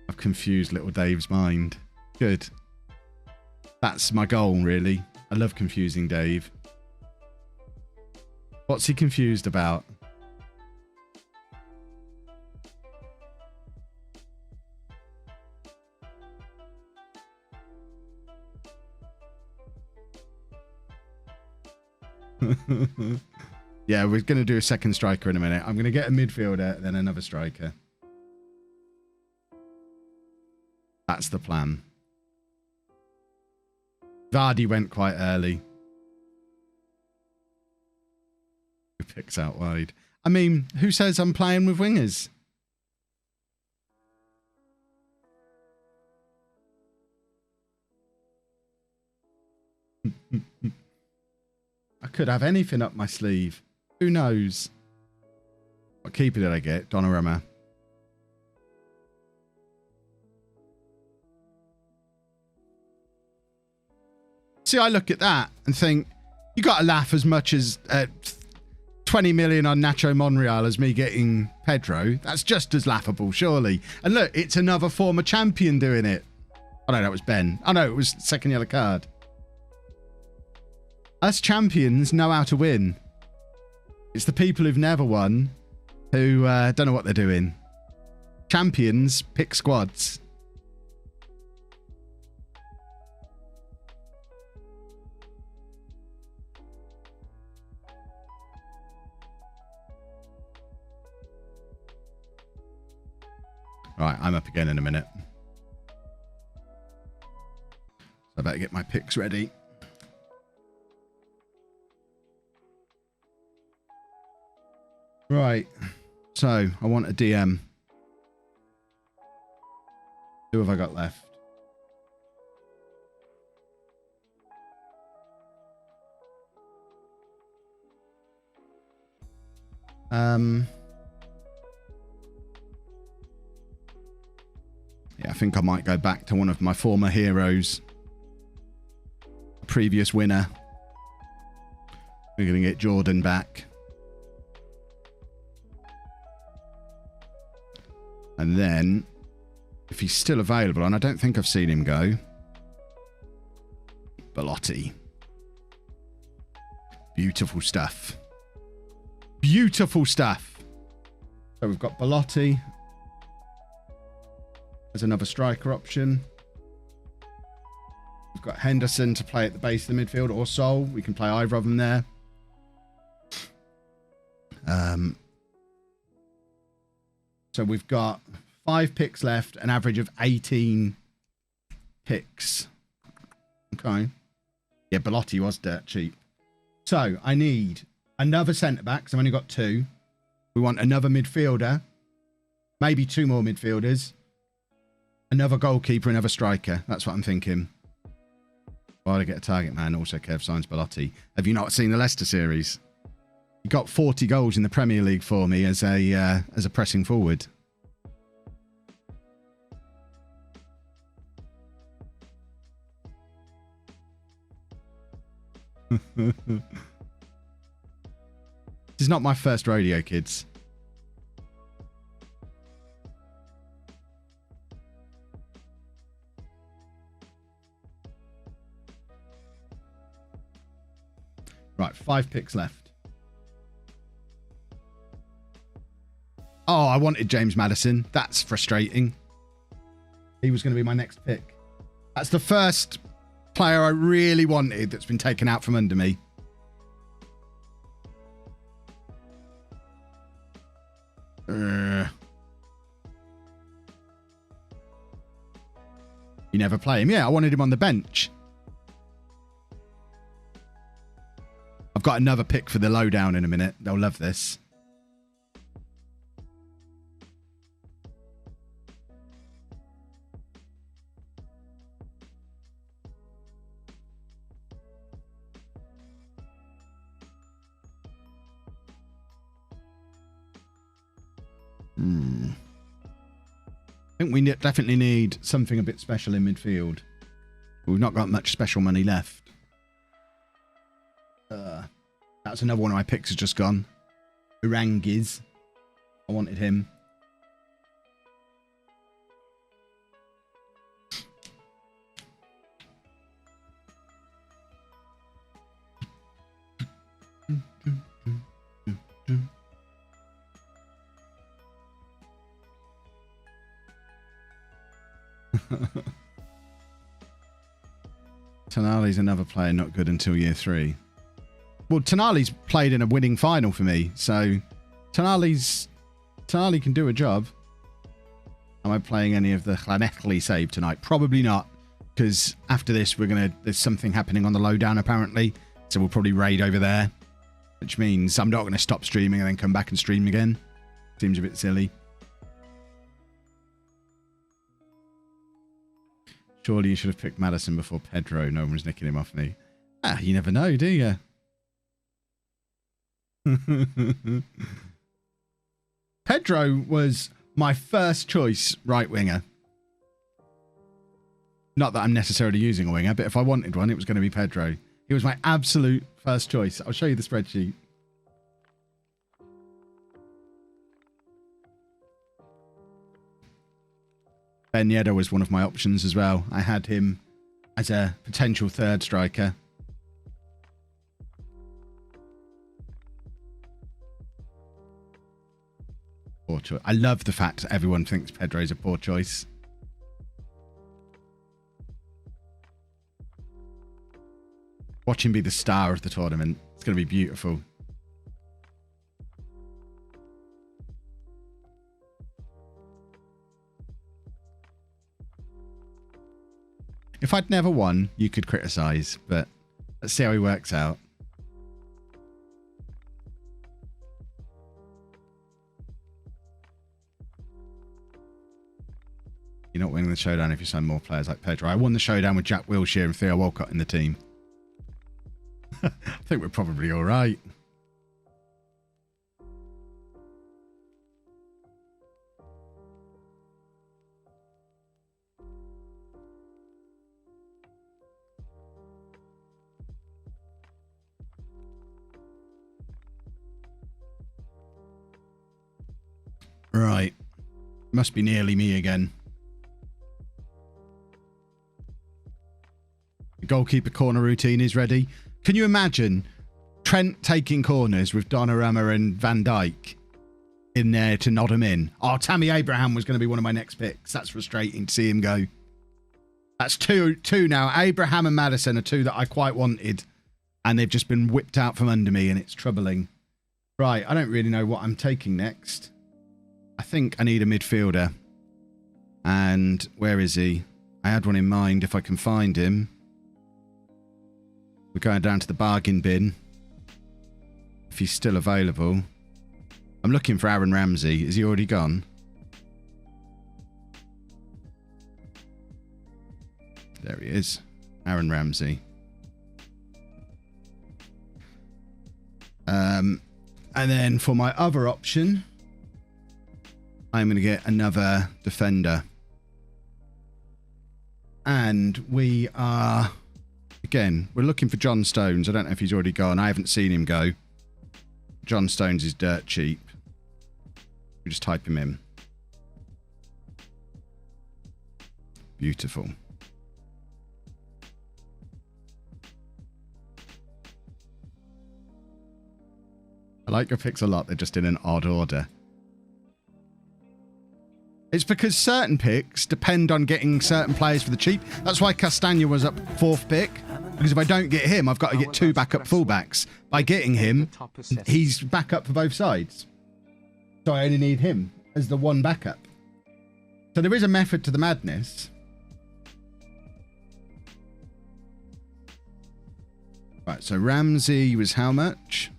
I've confused little Dave's mind. Good. That's my goal, really. I love confusing Dave. What's he confused about? Yeah, we're going to do a second striker in a minute. I'm going to get a midfielder, then another striker. That's the plan. Vardy went quite early. Who picks out wide? I mean, who says I'm playing with wingers? I could have anything up my sleeve. Who knows? What keeper did I get? Donnarumma. See, I look at that and think, you got to laugh as much as 20 million on Nacho Monreal as me getting Pedro. That's just as laughable, surely. And look, it's another former champion doing it. Oh no, that was Ben. Oh no, it was second yellow card. Us champions know how to win. It's the people who've never won who don't know what they're doing. Champions pick squads. Right, I'm up again in a minute. So I better get my picks ready. Right, so I want a DM. Who have I got left? Yeah, I think I might go back to one of my former heroes. A previous winner. We're going to get Jordan back. And then, if he's still available, and I don't think I've seen him go, Belotti. Beautiful stuff. Beautiful stuff. So we've got Belotti. There's another striker option. We've got Henderson to play at the base of the midfield, or Sol. We can play either of them there. So we've got 5 picks left, an average of 18 picks. Okay. Yeah, Belotti was dirt cheap. So I need another centre-back, because I've only got 2. We want another midfielder. Maybe 2 more midfielders. Another goalkeeper, another striker. That's what I'm thinking. Why to get a target man? Also, Kev signs Belotti. Have you not seen the Leicester series? He got 40 goals in the Premier League for me as a pressing forward. This is not my first rodeo, kids. Right, 5 picks left. Oh, I wanted James Maddison. That's frustrating. He was going to be my next pick. That's the first player I really wanted that's been taken out from under me. You never play him. Yeah, I wanted him on the bench. I've got another pick for the lowdown in a minute. They'll love this. I think we definitely need something a bit special in midfield. We've not got much special money left. That's another one of my picks has just gone. Urangiz. I wanted him. Tonali's another player not good until year 3. Well, Tonali's played in a winning final for me, so Tonali can do a job. Am I playing any of the Llanelli save tonight? Probably not, because after this there's something happening on the lowdown apparently, so we'll probably raid over there, which means I'm not going to stop streaming and then come back and stream again. Seems a bit silly. Surely you should have picked Maddison before Pedro. No one was nicking him off me. Ah, you never know, do you? Pedro was my first choice right winger. Not that I'm necessarily using a winger, but if I wanted one, it was going to be Pedro. He was my absolute first choice. I'll show you the spreadsheet. Ben Yedder was one of my options as well. I had him as a potential third striker. Poor choice. I love the fact that everyone thinks Pedro's a poor choice. Watch him be the star of the tournament. It's going to be beautiful. If I'd never won, you could criticise, but let's see how he works out. You're not winning the showdown if you sign more players like Pedro. I won the showdown with Jack Wilshere and Theo Walcott in the team. I think we're probably all right. Right. Must be nearly me again. The goalkeeper corner routine is ready. Can you imagine Trent taking corners with Donnarumma and Van Dijk in there to nod him in? Oh, Tammy Abraham was going to be one of my next picks. That's frustrating to see him go. That's two now. Abraham and Maddison are two that I quite wanted, and they've just been whipped out from under me, and it's troubling. Right, I don't really know what I'm taking next. I think I need a midfielder. And where is he? I had one in mind if I can find him. We're going down to the bargain bin. If he's still available. I'm looking for Aaron Ramsey. Is he already gone? There he is. Aaron Ramsey. And then for my other option, I'm going to get another defender. And we are, again, we're looking for John Stones. I don't know if he's already gone. I haven't seen him go. John Stones is dirt cheap. We just type him in. Beautiful. I like your picks a lot. They're just in an odd order. It's because certain picks depend on getting certain players for the cheap. That's why Castagna was up 4th pick. Because if I don't get him, I've got to get 2 backup fullbacks. By getting him, he's backup for both sides. So I only need him as the one backup. So there is a method to the madness. Right, so Ramsey was how much?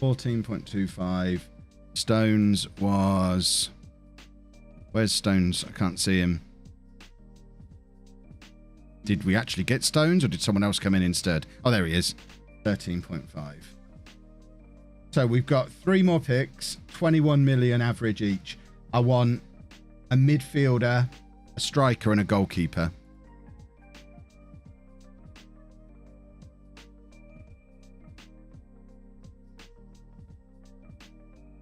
14.25. Stones was... Where's Stones? I can't see him. Did we actually get Stones or did someone else come in instead? Oh, there he is. 13.5. So we've got 3 more picks, 21 million average each. I want a midfielder, a striker, and a goalkeeper.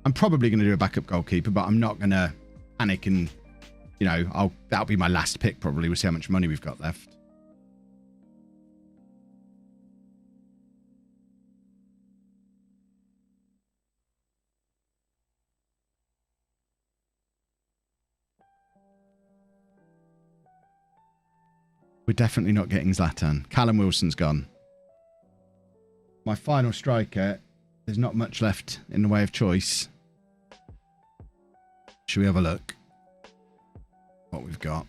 I'm probably going to do a backup goalkeeper, but I'm not going to panic and, you know, that'll be my last pick probably. We'll see how much money we've got left. We're definitely not getting Zlatan. Callum Wilson's gone. My final striker, there's not much left in the way of choice. Should we have a look what we've got?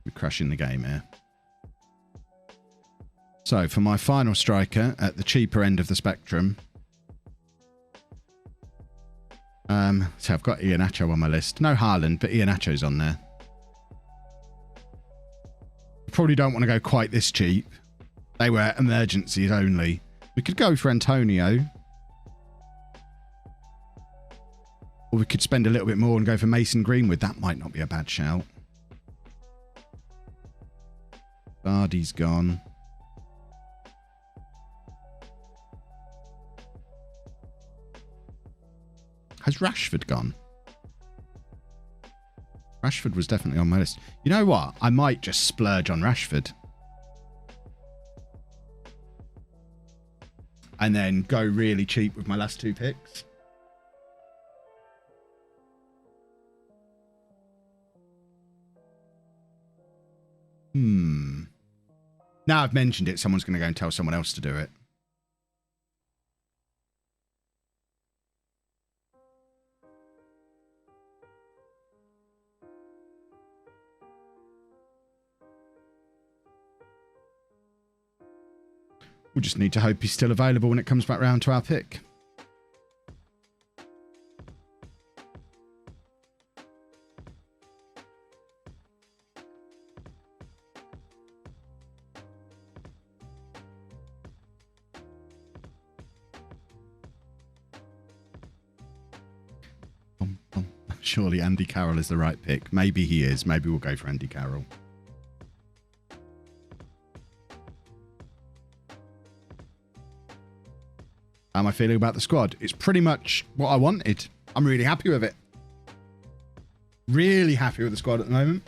We're crashing the game here. So for my final striker at the cheaper end of the spectrum, so I've got Iheanacho on my list. No Haaland, but Iheanacho's on there. Probably don't want to go quite this cheap. They were emergencies only. We could go for Antonio. Or we could spend a little bit more and go for Mason Greenwood. That might not be a bad shout. Vardy's gone. Has Rashford gone? Rashford was definitely on my list. You know what? I might just splurge on Rashford. And then go really cheap with my last 2 picks. Now I've mentioned it, someone's going to go and tell someone else to do it. We'll just need to hope he's still available when it comes back round to our pick. Surely Andy Carroll is the right pick. Maybe he is. Maybe we'll go for Andy Carroll. How am I feeling about the squad? It's pretty much what I wanted. I'm really happy with it. Really happy with the squad at the moment.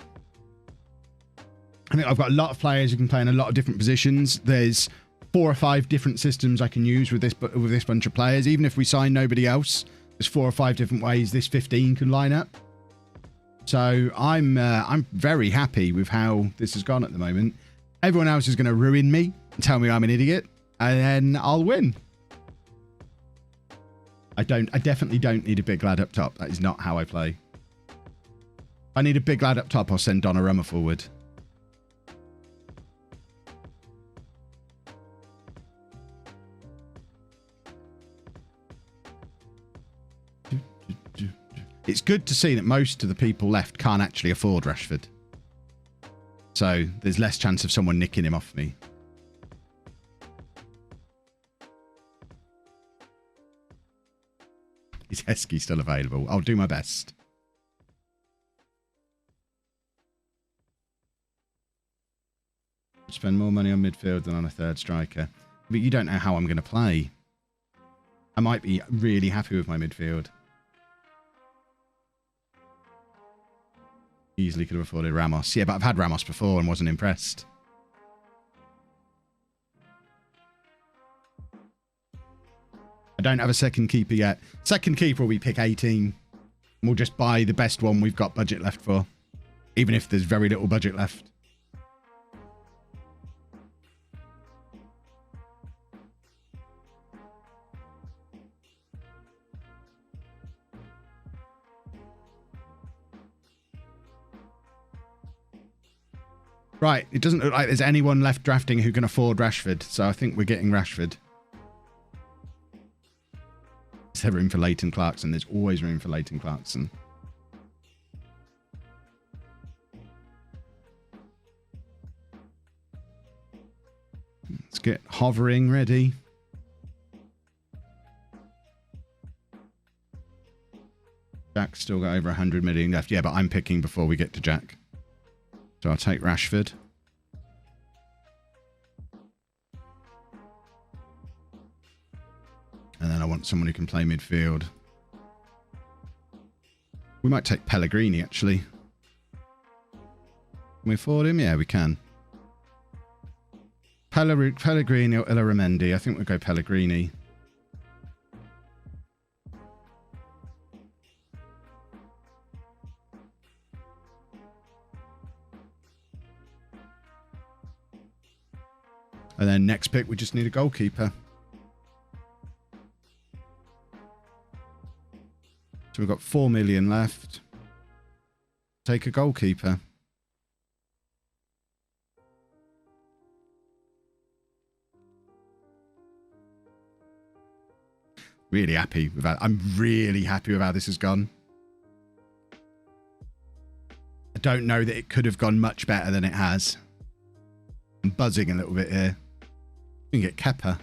I think I've got a lot of players who can play in a lot of different positions. There's 4 or 5 different systems I can use with this bunch of players. Even if we sign nobody else, there's 4 or 5 different ways this 15 can line up. So I'm very happy with how this has gone at the moment. Everyone else is going to ruin me and tell me I'm an idiot, and then I'll win. I definitely don't need a big lad up top. That is not how I play. If I need a big lad up top, I'll send Donnarumma forward. It's good to see that most of the people left can't actually afford Rashford. So there's less chance of someone nicking him off me. Is Heskey still available? I'll do my best. Spend more money on midfield than on a third striker. But you don't know how I'm going to play. I might be really happy with my midfield. Easily could have afforded Ramos. Yeah, but I've had Ramos before and wasn't impressed. I don't have a second keeper yet. Second keeper will be pick 18. We'll just buy the best one we've got budget left for. Even if there's very little budget left. Right, it doesn't look like there's anyone left drafting who can afford Rashford, so I think we're getting Rashford. Is there room for Leighton Clarkson? There's always room for Leighton Clarkson. Let's get hovering ready. Jack's still got over 100 million left. Yeah, but I'm picking before we get to Jack. So I'll take Rashford. And then I want someone who can play midfield. We might take Pellegrini, actually. Can we afford him? Yeah, we can. Pellegrini or Illaramendi. I think we'll go Pellegrini. And then next pick, we just need a goalkeeper. So we've got 4 million left. Take a goalkeeper. Really happy with that. I'm really happy with how this has gone. I don't know that it could have gone much better than it has. I'm buzzing a little bit here. We can get Kepa.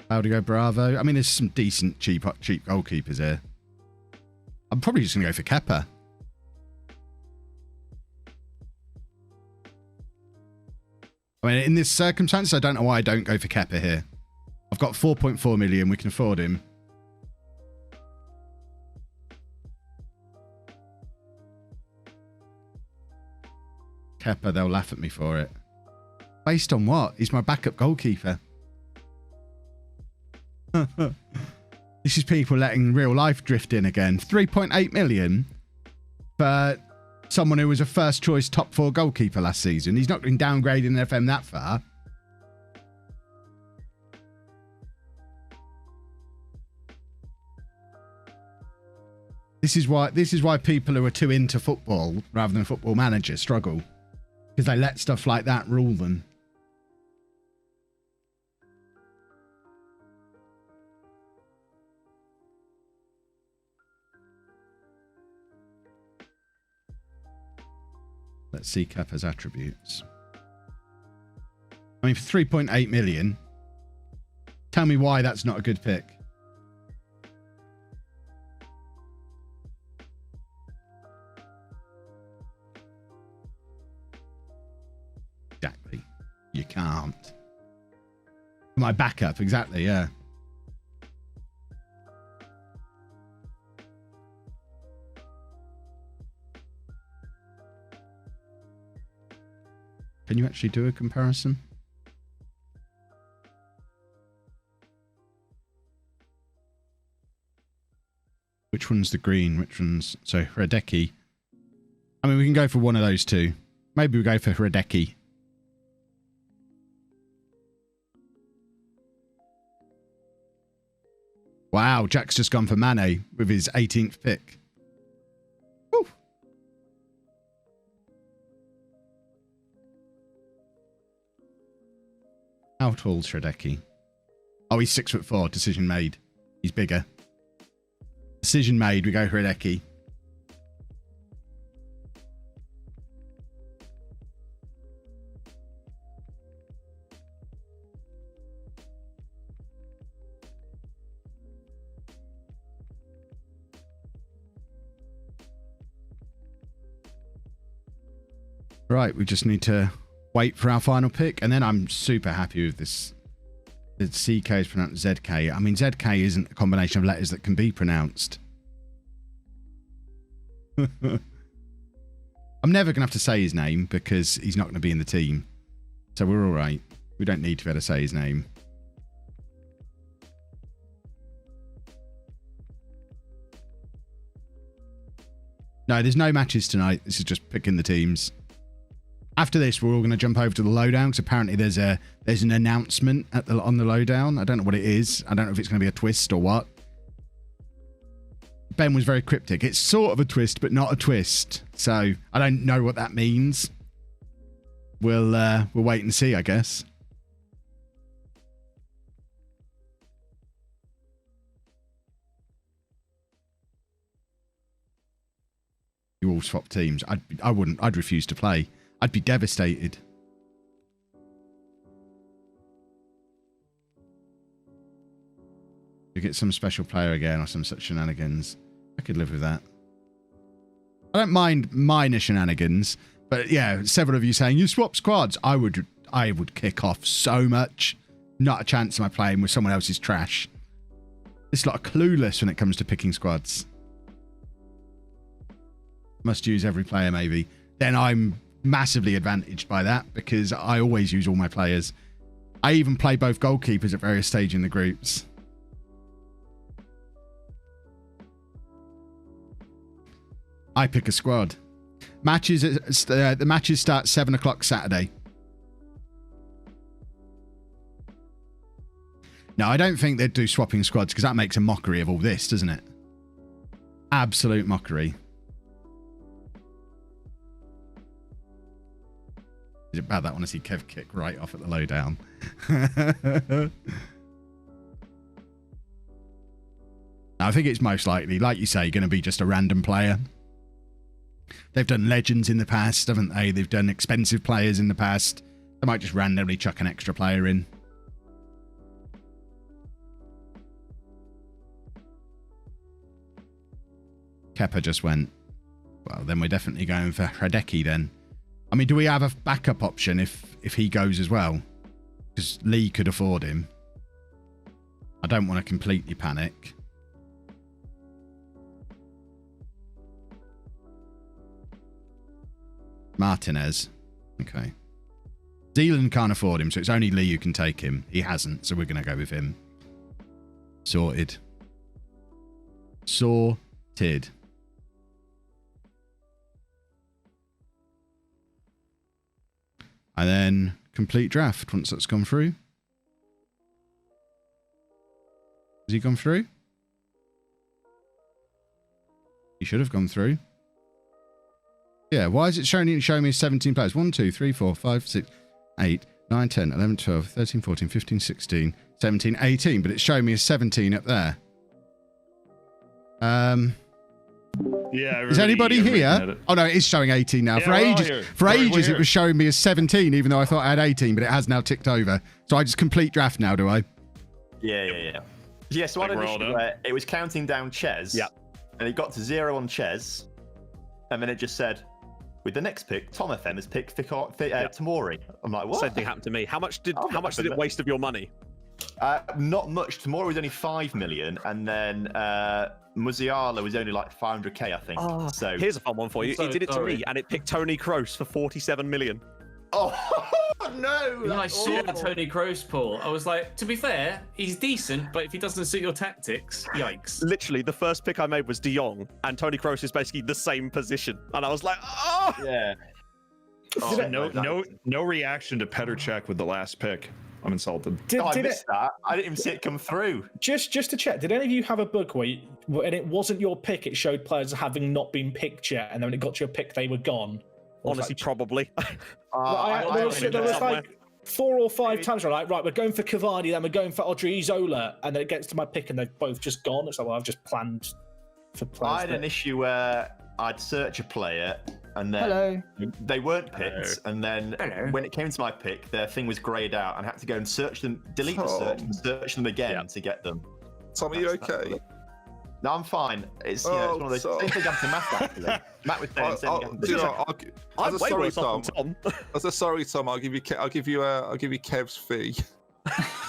How to go Bravo? I mean, there's some decent cheap goalkeepers here. I'm probably just going to go for Kepa. I mean, in this circumstance, I don't know why I don't go for Kepa here. I've got 4.4 million. We can afford him. Kepa, they'll laugh at me for it. Based on what? He's my backup goalkeeper. This is people letting real life drift in again. 3.8 million for someone who was a first choice top 4 goalkeeper last season. He's not been downgraded in FM that far. This is why people who are too into football rather than Football Manager struggle. Because they let stuff like that rule them. Let's see Kepa's attributes. I mean, for 3.8 million, tell me why that's not a good pick. Exactly. You can't. My backup, exactly, yeah. Can you actually do a comparison? Which one's the green? Which one's... So, Hradecki. I mean, we can go for one of those two. Maybe we go for Hradecki. Wow, Jack's just gone for Mane with his 18th pick. Woo. How tall's Hradecki? Oh, he's 6'4". Decision made. He's bigger. Decision made. We go Hradecki. Right, we just need to wait for our final pick, and then I'm super happy with this. The CK is pronounced ZK. I mean, ZK isn't a combination of letters that can be pronounced. I'm never going to have to say his name because he's not going to be in the team. So we're all right. We don't need to be able to say his name. No, there's no matches tonight. This is just picking the teams. After this, we're all going to jump over to the lowdown because apparently there's an announcement on the lowdown. I don't know what it is. I don't know if it's going to be a twist or what. Ben was very cryptic. It's sort of a twist, but not a twist. So I don't know what that means. We'll wait and see, I guess. You all swap teams. I wouldn't. I'd refuse to play. I'd be devastated. You get some special player again or some such shenanigans. I could live with that. I don't mind minor shenanigans, but yeah, several of you saying you swap squads. I would kick off so much. Not a chance am I playing with someone else's trash. This lot are clueless when it comes to picking squads. Must use every player maybe. Then I'm massively advantaged by that because I always use all my players. I even play both goalkeepers at various stages in the groups. I pick a squad. The matches start 7 o'clock Saturday. No, I don't think they'd do swapping squads because that makes a mockery of all this, doesn't it? Absolute mockery. About that, I want to see Kev kick right off at the lowdown. I think it's most likely, like you say, going to be just a random player. They've done legends in the past, haven't they? They've done expensive players in the past. They might just randomly chuck an extra player in. Kepa just went. Well, then we're definitely going for Hradecki then. I mean, do we have a backup option if he goes as well? Because Lee could afford him. I don't want to completely panic. Martinez. Okay. Zealand can't afford him, so it's only Lee who can take him. He hasn't, so we're going to go with him. Sorted. Sorted. And then complete draft once that's gone through. Has he gone through? He should have gone through. Yeah, why is it showing me 17 players? 1, 2, 3, 4, 5, 6, 8, 9, 10, 11, 12, 13, 14, 15, 16, 17, 18. But it's showing me as 17 up there. Yeah. Is anybody here? Oh no, it is showing 18 now. Yeah, for ages it was showing me as 17, even though I thought I had 18, but it has now ticked over. So I just complete draft now, do I? Yeah. Yeah, so I had an issue where it was counting down Ches. Yeah. And it got to 0 on Ches. And then it just said, with the next pick, Tom FM has picked Tamori. I'm like, what? Same thing happened to me. How much did it waste of your money? Not much. Tamori was only 5 million, and then Musiala was only like 500k, I think. Oh, so here's a fun one for you. It did it to me, and it picked Tony Kroos for 47 million. Oh no! When I saw the Tony Kroos pool, I was like, to be fair, he's decent, but if he doesn't suit your tactics, yikes. Literally, the first pick I made was De Jong, and Tony Kroos is basically the same position, and I was like, oh! Yeah. Oh, no reaction to Petr Cech with the last pick. I'm insulted. I missed that. I didn't even see it come through. Just to check, did any of you have a bug where and it wasn't your pick, it showed players having not been picked yet, and then when it got to your pick, they were gone? Honestly, probably. There was like 4 or 5 times where I'm like, right, we're going for Cavani, then we're going for Odriozola, and then it gets to my pick and they've both just gone. It's like, well, I've just planned for players. I had an issue where I'd search a player and then Hello. they weren't picked, and then when it came to my pick, their thing was greyed out, and I had to go and search them, delete the search, and search them again to get them. Tom, are you okay? No, I'm fine. It's, you know, it's one of those. Same thing happened to Matt, actually. Matt was saying I'm way sorry, Tom. As a sorry, Tom, I'll give you Kev's fee.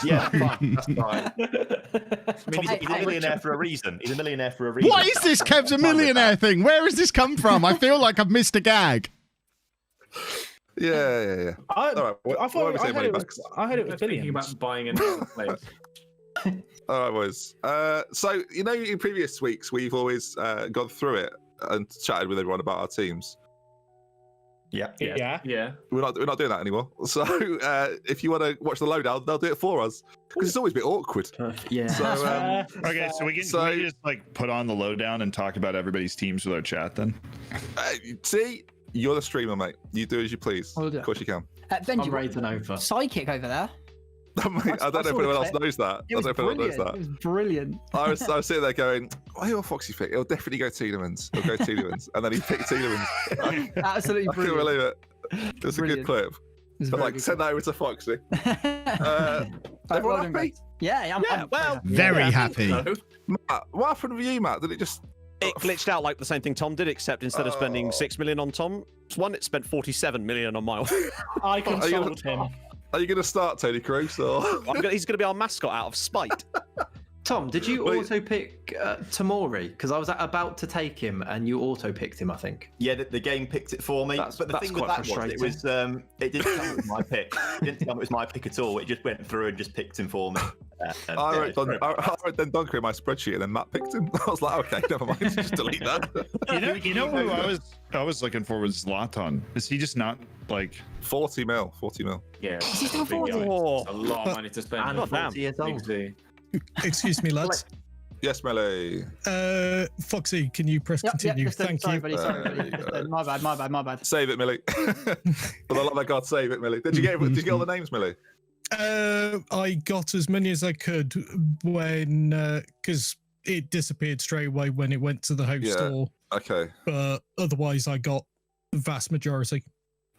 Yeah, fine. That's fine. I mean, he's a millionaire for a reason. He's a millionaire for a reason. What is this Kev's a millionaire thing? Where has this come from? I feel like I've missed a gag. Yeah. I thought I heard it was thinking about buying another place. All right, boys. So, you know, in previous weeks, we've always gone through it and chatted with everyone about our teams. Yeah. We're not doing that anymore. So, if you want to watch the lowdown, they'll do it for us because it's always a bit awkward. Yeah. So, okay, so can we just like put on the lowdown and talk about everybody's teams with our chat then? See, you're the streamer, mate. You do as you please. We'll do. Of course you can. Benji, I'm rating over. Psychic over there. I don't know if anyone else knows that. It was brilliant. I was sitting there going, "Why will Foxy pick? He'll definitely go Tielemans. He'll go Tielemans," and then he picked Tielemans. Absolutely I couldn't brilliant. believe it. It's a good clip. But like, send that over to Foxy. Everyone happy? Yeah, I'm well, Very happy. Matt, what happened with you, Matt? Did it just? It glitched out like the same thing Tom did, except instead of spending 6 million on Tom's one, it spent 47 million on my one. I consoled him. Are you going to start Tony Kroos or? He's going to be our mascot out of spite. Tom, did you auto pick Tamori? Because I was about to take him, and you auto picked him, I think. Yeah, the game picked it for me. But the thing with that was, it didn't tell me it was my pick. It didn't tell me it was my pick at all. It just went through and just picked him for me. I wrote then Donker in my spreadsheet, and then Matt picked him. I was like, okay, never mind, just delete that. You know who I was looking for was Zlatan. Is he just not like 40 mil? Yeah. Is he still 40? It's a lot of money to spend. And 40 years old. Excuse me, lads. Yes, Melee. Foxy, can you press continue? Thank you. Sorry, buddy. My bad. Save it, Millie. For the love of God, save it, Millie. Did you get all the names, Millie? I got as many as I could when because it disappeared straight away when it went to the host store. Okay. But otherwise, I got the vast majority.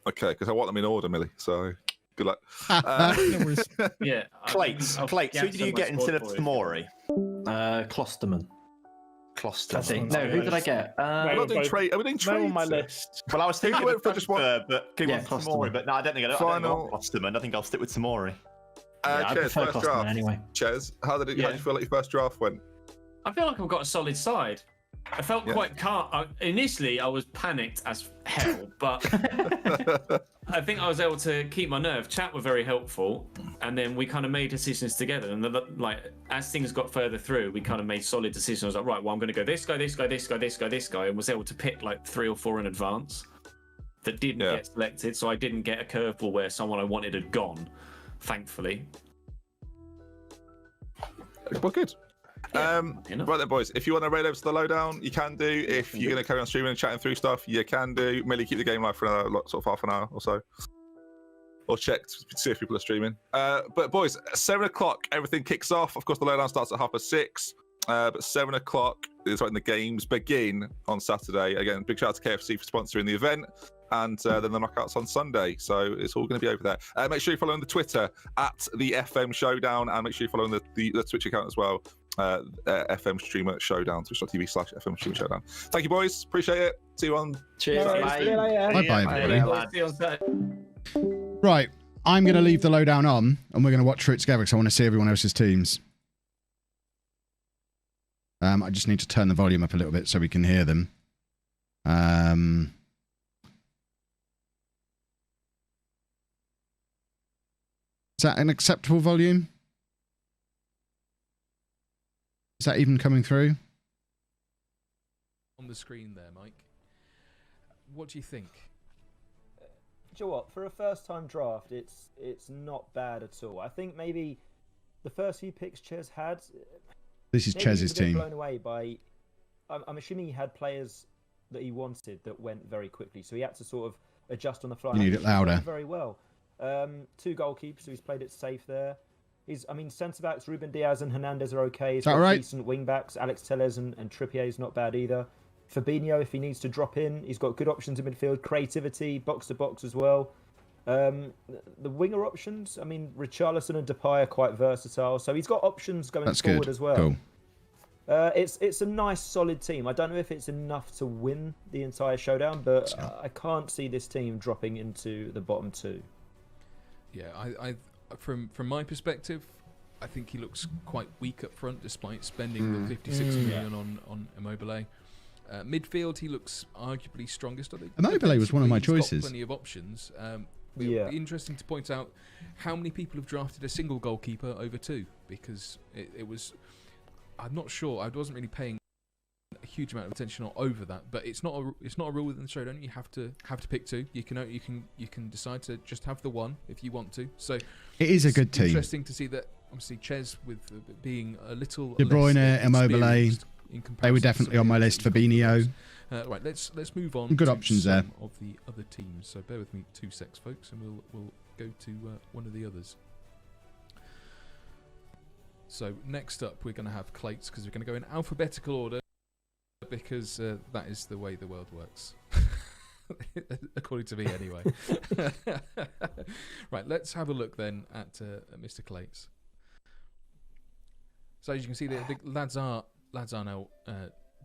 Okay, because I want them in order, Millie. So good luck. No worries. Yeah. Plates. Who did you get instead of Tamori? Klosterman. I think. No, who did I get? We're not doing trade. Are we doing trade? on my list. Well, I was thinking went for just one. but Tamori. But no, I don't think I want Klosterman. I think I'll stick with Tamori. I Ches, prefer first Klosterman draft. anyway. Ches, how did you feel like your first draft went? I feel like I've got a solid side. I felt quite calm. Initially, I was panicked as hell, but I think I was able to keep my nerve. Chat were very helpful, and then we kind of made decisions together. And like as things got further through, we kind of made solid decisions. I was like, right, well, I'm going to go this guy, and was able to pick like 3 or 4 in advance that didn't get selected. So I didn't get a curveball where someone I wanted had gone, thankfully. Well, good. Right then, boys, if you want to raid over to the lowdown, you can do. If you're going to carry on streaming and chatting through stuff, you can do. Millie, keep the game live for another sort of half an hour or so, or check to see if people are streaming. But boys, 7 o'clock, everything kicks off. Of course, the lowdown starts at 6:30, but 7 o'clock is when the games begin on Saturday. Again, big shout out to KFC for sponsoring the event. And then the knockouts on Sunday. So it's all going to be over there. Make sure you're following the Twitter at the FM Showdown, and make sure you're following the Twitch account as well. FM Streamer Showdown, twitch.tv/FM Streamer Showdown. Thank you, boys. Appreciate it. See you on. Cheers. Bye, everybody. Right, I'm going to leave the lowdown on, and we're going to watch through it together because I want to see everyone else's teams. I just need to turn the volume up a little bit so we can hear them. Is that an acceptable volume? Is that even coming through? On the screen there, Mike. What do you think? Do you know what? For a first-time draft, it's not bad at all. I think maybe the first few picks Ches had. This is Chez's team. Blown away by. I'm assuming he had players that he wanted that went very quickly, so he had to sort of adjust on the fly. You need it louder. Very well. 2 goalkeepers, so he's played it safe there. I mean, centre backs Ruben Diaz and Hernandez are okay. He's that got right? decent wing backs. Alex Telles and Trippier is not bad either. Fabinho, if he needs to drop in, he's got good options in midfield. Creativity, box to box as well. The winger options, I mean, Richarlison and Depay are quite versatile, so he's got options going forward as well. Cool. It's a nice, solid team. I don't know if it's enough to win the entire showdown, but I can't see this team dropping into the bottom 2. Yeah, I from my perspective, I think he looks quite weak up front, despite spending the 56 million on Immobile. Midfield, he looks arguably strongest. Immobile was one of my choices. He's got plenty of options. It would be interesting to point out how many people have drafted a single goalkeeper over 2, because it was. I'm not sure. I wasn't really paying a huge amount of attention over that, but it's not a rule within the showdown. You have to pick 2. You can decide to just have the one if you want to. So it is a good team. Interesting to see that. Obviously, Ches with being a little De Bruyne, Immobile. They were definitely on my list. Fabinho. Right, let's move on. Good to options some there. Of the other teams. So bear with me 2 secs, folks, and we'll go to one of the others. So next up, we're going to have Clates, because we're going to go in alphabetical order, because that is the way the world works. According to me, anyway. Right, let's have a look then at Mr. Clates. So as you can see, the lads are now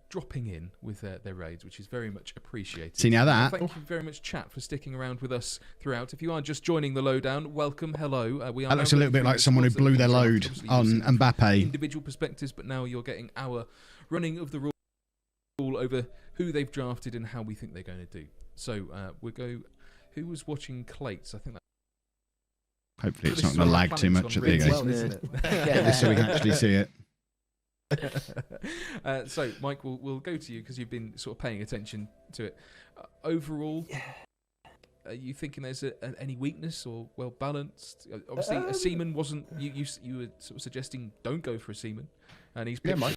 dropping in with their raids, which is very much appreciated. See now that. Thank you very much, chat, for sticking around with us throughout. If you are just joining the lowdown, welcome, hello. We are That looks a little bit like someone who blew their load on Mbappe. Individual perspectives, but now you're getting our running of the rule over who they've drafted and how we think they're going to do. So we'll go. Who was watching Clates? I think that. Hopefully it's not going to lag too much at the end. Well, isn't it? Just so we can actually see it. So, Mike, we'll go to you because you've been sort of paying attention to it. Overall, are you thinking there's any weakness or well balanced? Obviously, a Seaman wasn't. You were sort of suggesting don't go for a Seaman, and he's picked. Mike.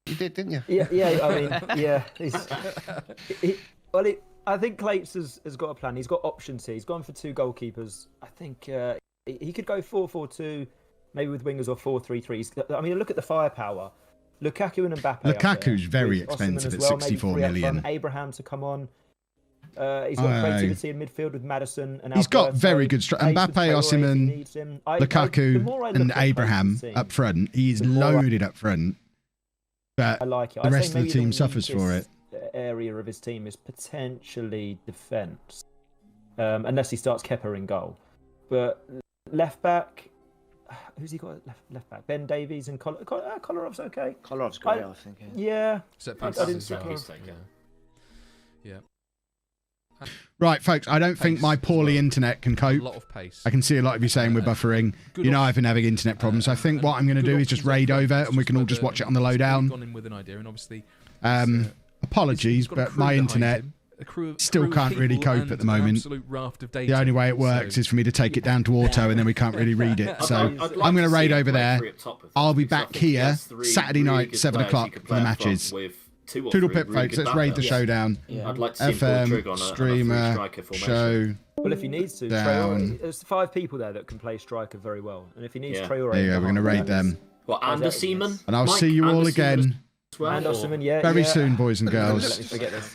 You did, didn't you? Yeah. I mean, yeah. I think Clates has got a plan. He's got options here. He's gone for 2 goalkeepers. I think he could go 4-4-2. Maybe with wingers or 4-3-3s. I mean, look at the firepower. Lukaku and Mbappe. Lukaku's very expensive at 64 million. Abraham to come on. He's got creativity in midfield with Madison and he's got very good Mbappe, Osimhen, Lukaku, and Abraham up front. He's loaded up front. But I like it. The rest of the team suffers for it. Area of his team is potentially defence, unless he starts Kepa in goal. But left back. Who's he got left back? Ben Davies and Kolarov's okay. Kolarov's great, I think. Yeah. Yeah. Right, folks, I don't think my poorly internet can cope. A lot of pace. I can see a lot of you saying we're buffering. You know I've been having internet problems. So I think what I'm going to do is just raid over and we can all just watch it on the lowdown. Gone in with an idea, and obviously, apologies, but my internet still can't really cope at the moment. The only way it works is for me to take it down to auto and then we can't really read it. So I'm going to raid over there. I'll be back here Saturday night, 7 o'clock for the matches. Toodle pip, folks. Let's raid the showdown. I'd like to see FM, Streamer, Show. Well, if he needs to, Traore, there's 5 people there that can play striker very well. And if he needs Traore... There you go, we're going to raid them. Well, and a Seaman. And I'll see you all again and Osimhen, very soon, boys and girls. Let me forget this.